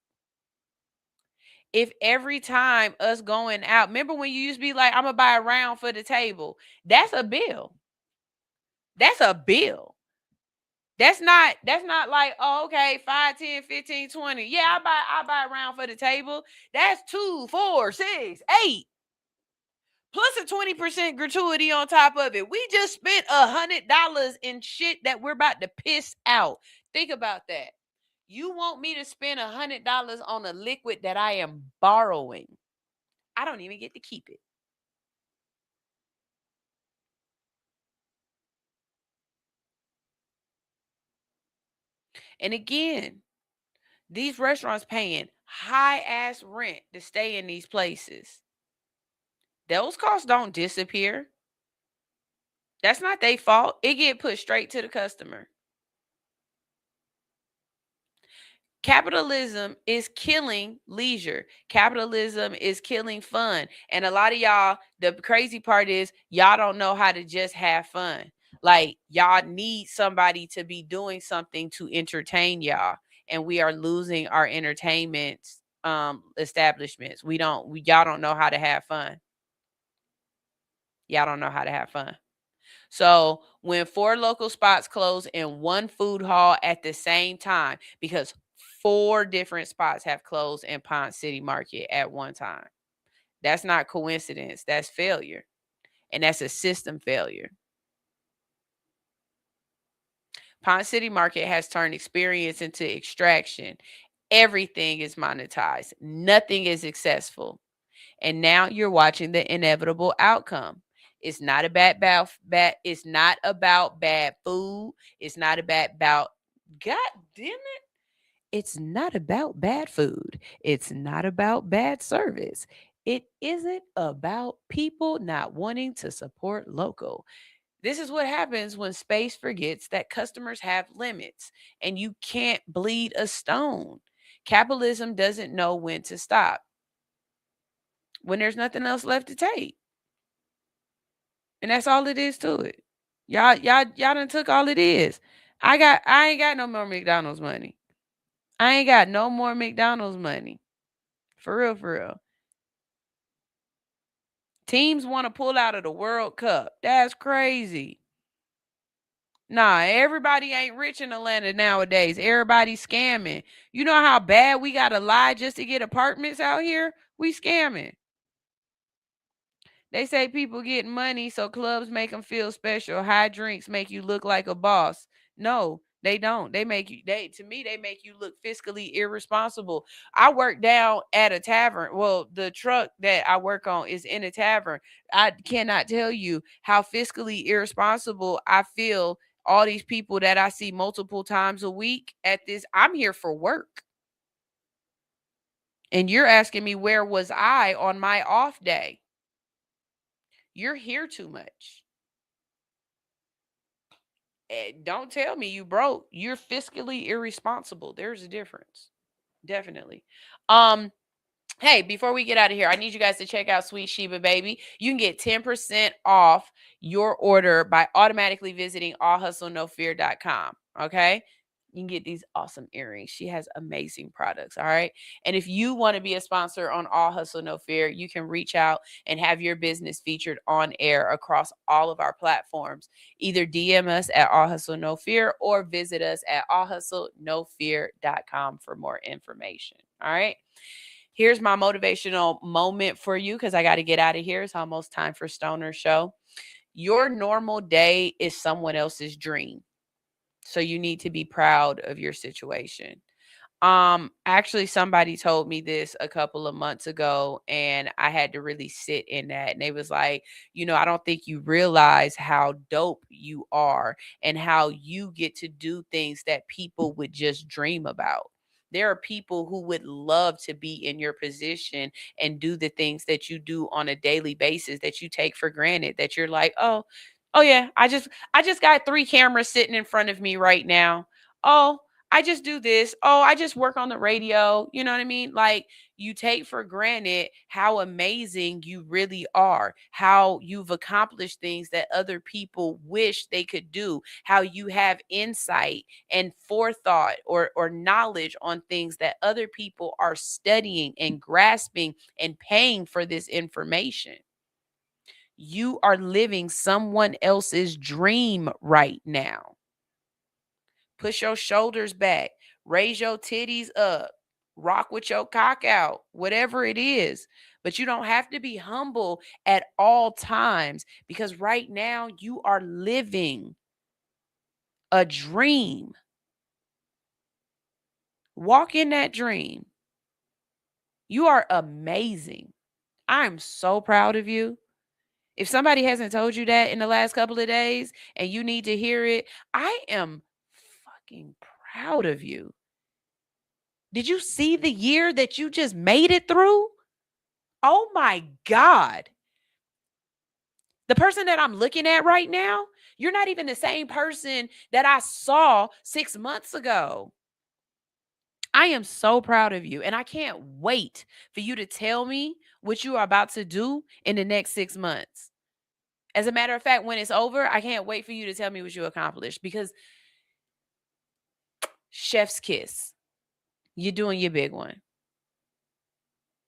If every time us going out, remember when you used to be like, I'm going to buy a round for the table. That's a bill. That's a bill. That's not like, oh, okay, 5, 10, 15, 20. Yeah, I buy a round for the table. That's 2, 4, 6, 8. Plus a 20% gratuity on top of it. We just spent $100 in shit that we're about to piss out. Think about that. You want me to spend $100 on a liquid that I am borrowing? I don't even get to keep it. And again, these restaurants paying high ass rent to stay in these places. Those costs don't disappear. That's not their fault. It get put straight to the customer. Capitalism is killing leisure. Capitalism is killing fun. And a lot of y'all, the crazy part is y'all don't know how to just have fun. Like, y'all need somebody to be doing something to entertain y'all. And we are losing our entertainment establishments. Y'all don't know how to have fun. Y'all don't know how to have fun. So when 4 local spots close in one food hall at the same time, because 4 different spots have closed in Ponce City Market at one time, that's not coincidence. That's failure. And that's a system failure. Ponce City Market has turned experience into extraction. Everything is monetized. Nothing is successful. And now you're watching the inevitable outcome. It's not about it's not about bad food. It's not about God damn it. It's not about bad food. It's not about bad service. It isn't about people not wanting to support local. This is what happens when space forgets that customers have limits and you can't bleed a stone. Capitalism doesn't know when to stop when there's nothing else left to take. And that's all it is to it. Y'all done took all it is. I ain't got no more McDonald's money. I ain't got no more McDonald's money. For real, for real. Teams want to pull out of the World Cup. That's crazy. Nah, everybody ain't rich in Atlanta nowadays. Everybody's scamming. You know how bad we got to lie just to get apartments out here? We scamming. They say people get money so clubs make them feel special. High drinks make you look like a boss. No, they don't. To me, they make you look fiscally irresponsible. I work down at a tavern. Well, the truck that I work on is in a tavern. I cannot tell you how fiscally irresponsible I feel. All these people that I see multiple times a week at this, I'm here for work. And you're asking me, where was I on my off day? You're here too much. Don't tell me you broke. You're fiscally irresponsible. There's a difference. Definitely. Hey, before we get out of here, I need you guys to check out Sweet Sheba Baby. You can get 10% off your order by automatically visiting allhustlenofear.com. Okay? You can get these awesome earrings. She has amazing products. All right. And if you want to be a sponsor on All Hustle No Fear, you can reach out and have your business featured on air across all of our platforms. Either DM us at All Hustle No Fear or visit us at allhustlenofear.com for more information. All right. Here's my motivational moment for you because I got to get out of here. It's almost time for Stoner Show. Your normal day is someone else's dream. So you need to be proud of your situation. Actually, somebody told me this a couple of months ago, and I had to really sit in that. And they was like, I don't think you realize how dope you are and how you get to do things that people would just dream about. There are people who would love to be in your position and do the things that you do on a daily basis that you take for granted, that you're like, oh yeah, I just got 3 cameras sitting in front of me right now. Oh, I just do this. Oh, I just work on the radio. You know what I mean? Like, you take for granted how amazing you really are, how you've accomplished things that other people wish they could do, how you have insight and forethought or knowledge on things that other people are studying and grasping and paying for this information. You are living someone else's dream right now. Push your shoulders back. Raise your titties up. Rock with your cock out. Whatever it is. But you don't have to be humble at all times, because right now you are living a dream. Walk in that dream. You are amazing. I'm so proud of you. If somebody hasn't told you that in the last couple of days and you need to hear it, I am fucking proud of you. Did you see the year that you just made it through? Oh my God. The person that I'm looking at right now, you're not even the same person that I saw 6 months ago. I am so proud of you, and I can't wait for you to tell me what you are about to do in the next 6 months. As a matter of fact, when it's over, I can't wait for you to tell me what you accomplished, because chef's kiss. You're doing your big one.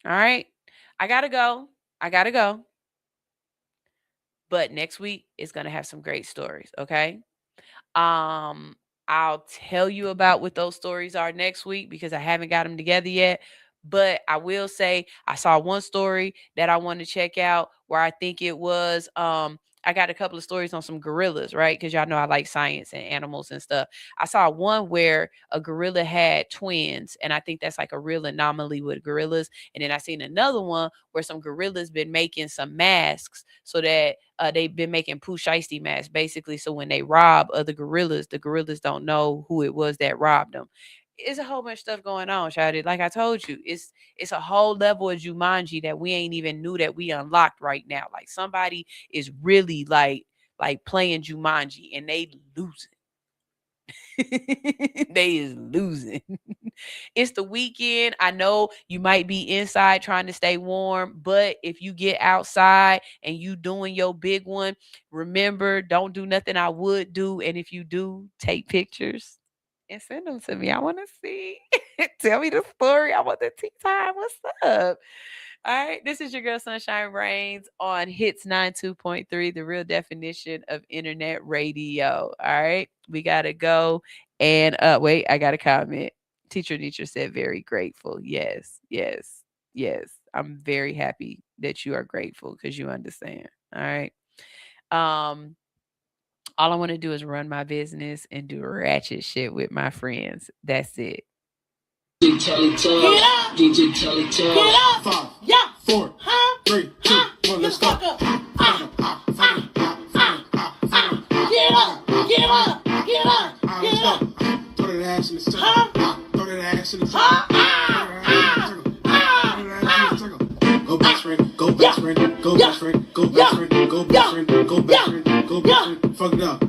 All right. I got to go. But next week is going to have some great stories. Okay. I'll tell you about what those stories are next week, because I haven't got them together yet. But I will say I saw one story that I want to check out, where I think it was, I got a couple of stories on some gorillas, right? Because y'all know I like science and animals and stuff. I saw one where a gorilla had twins, and I think that's like a real anomaly with gorillas. And then I seen another one where some gorillas been making some masks, so that they've been making poo shiesty masks, basically. So when they rob other gorillas, the gorillas don't know who it was that robbed them. It's a whole bunch of stuff going on, Shadi. Like I told you, it's a whole level of Jumanji that we ain't even knew that we unlocked right now. Like somebody is really like playing Jumanji, and they losing. They is losing. It's the weekend. I know you might be inside trying to stay warm, but if you get outside and you doing your big one, remember, don't do nothing I would do. And if you do, take pictures and send them to me. I want to see. Tell me the story. I want the tea time. What's up? All right. This is your girl, Sunshine Reigns, on Hits 92.3, the real definition of internet radio. All right. We got to go. And wait, I got a comment. Teacher said, very grateful. Yes. I'm very happy that you are grateful, because you understand. All right. All I want to do is run my business and do ratchet shit with my friends. That's it. DJ Telly Talk. DJ Telly Talk. Get up. 5, yeah. 4, 3, 2, 1, let's go. Get up. Throw that ass in the circle. Throw that ass in the circle. Go best friend. Go best friend. Go best friend. Go best friend. Go best friend. Go best friend. Go best friend. Fuck it up.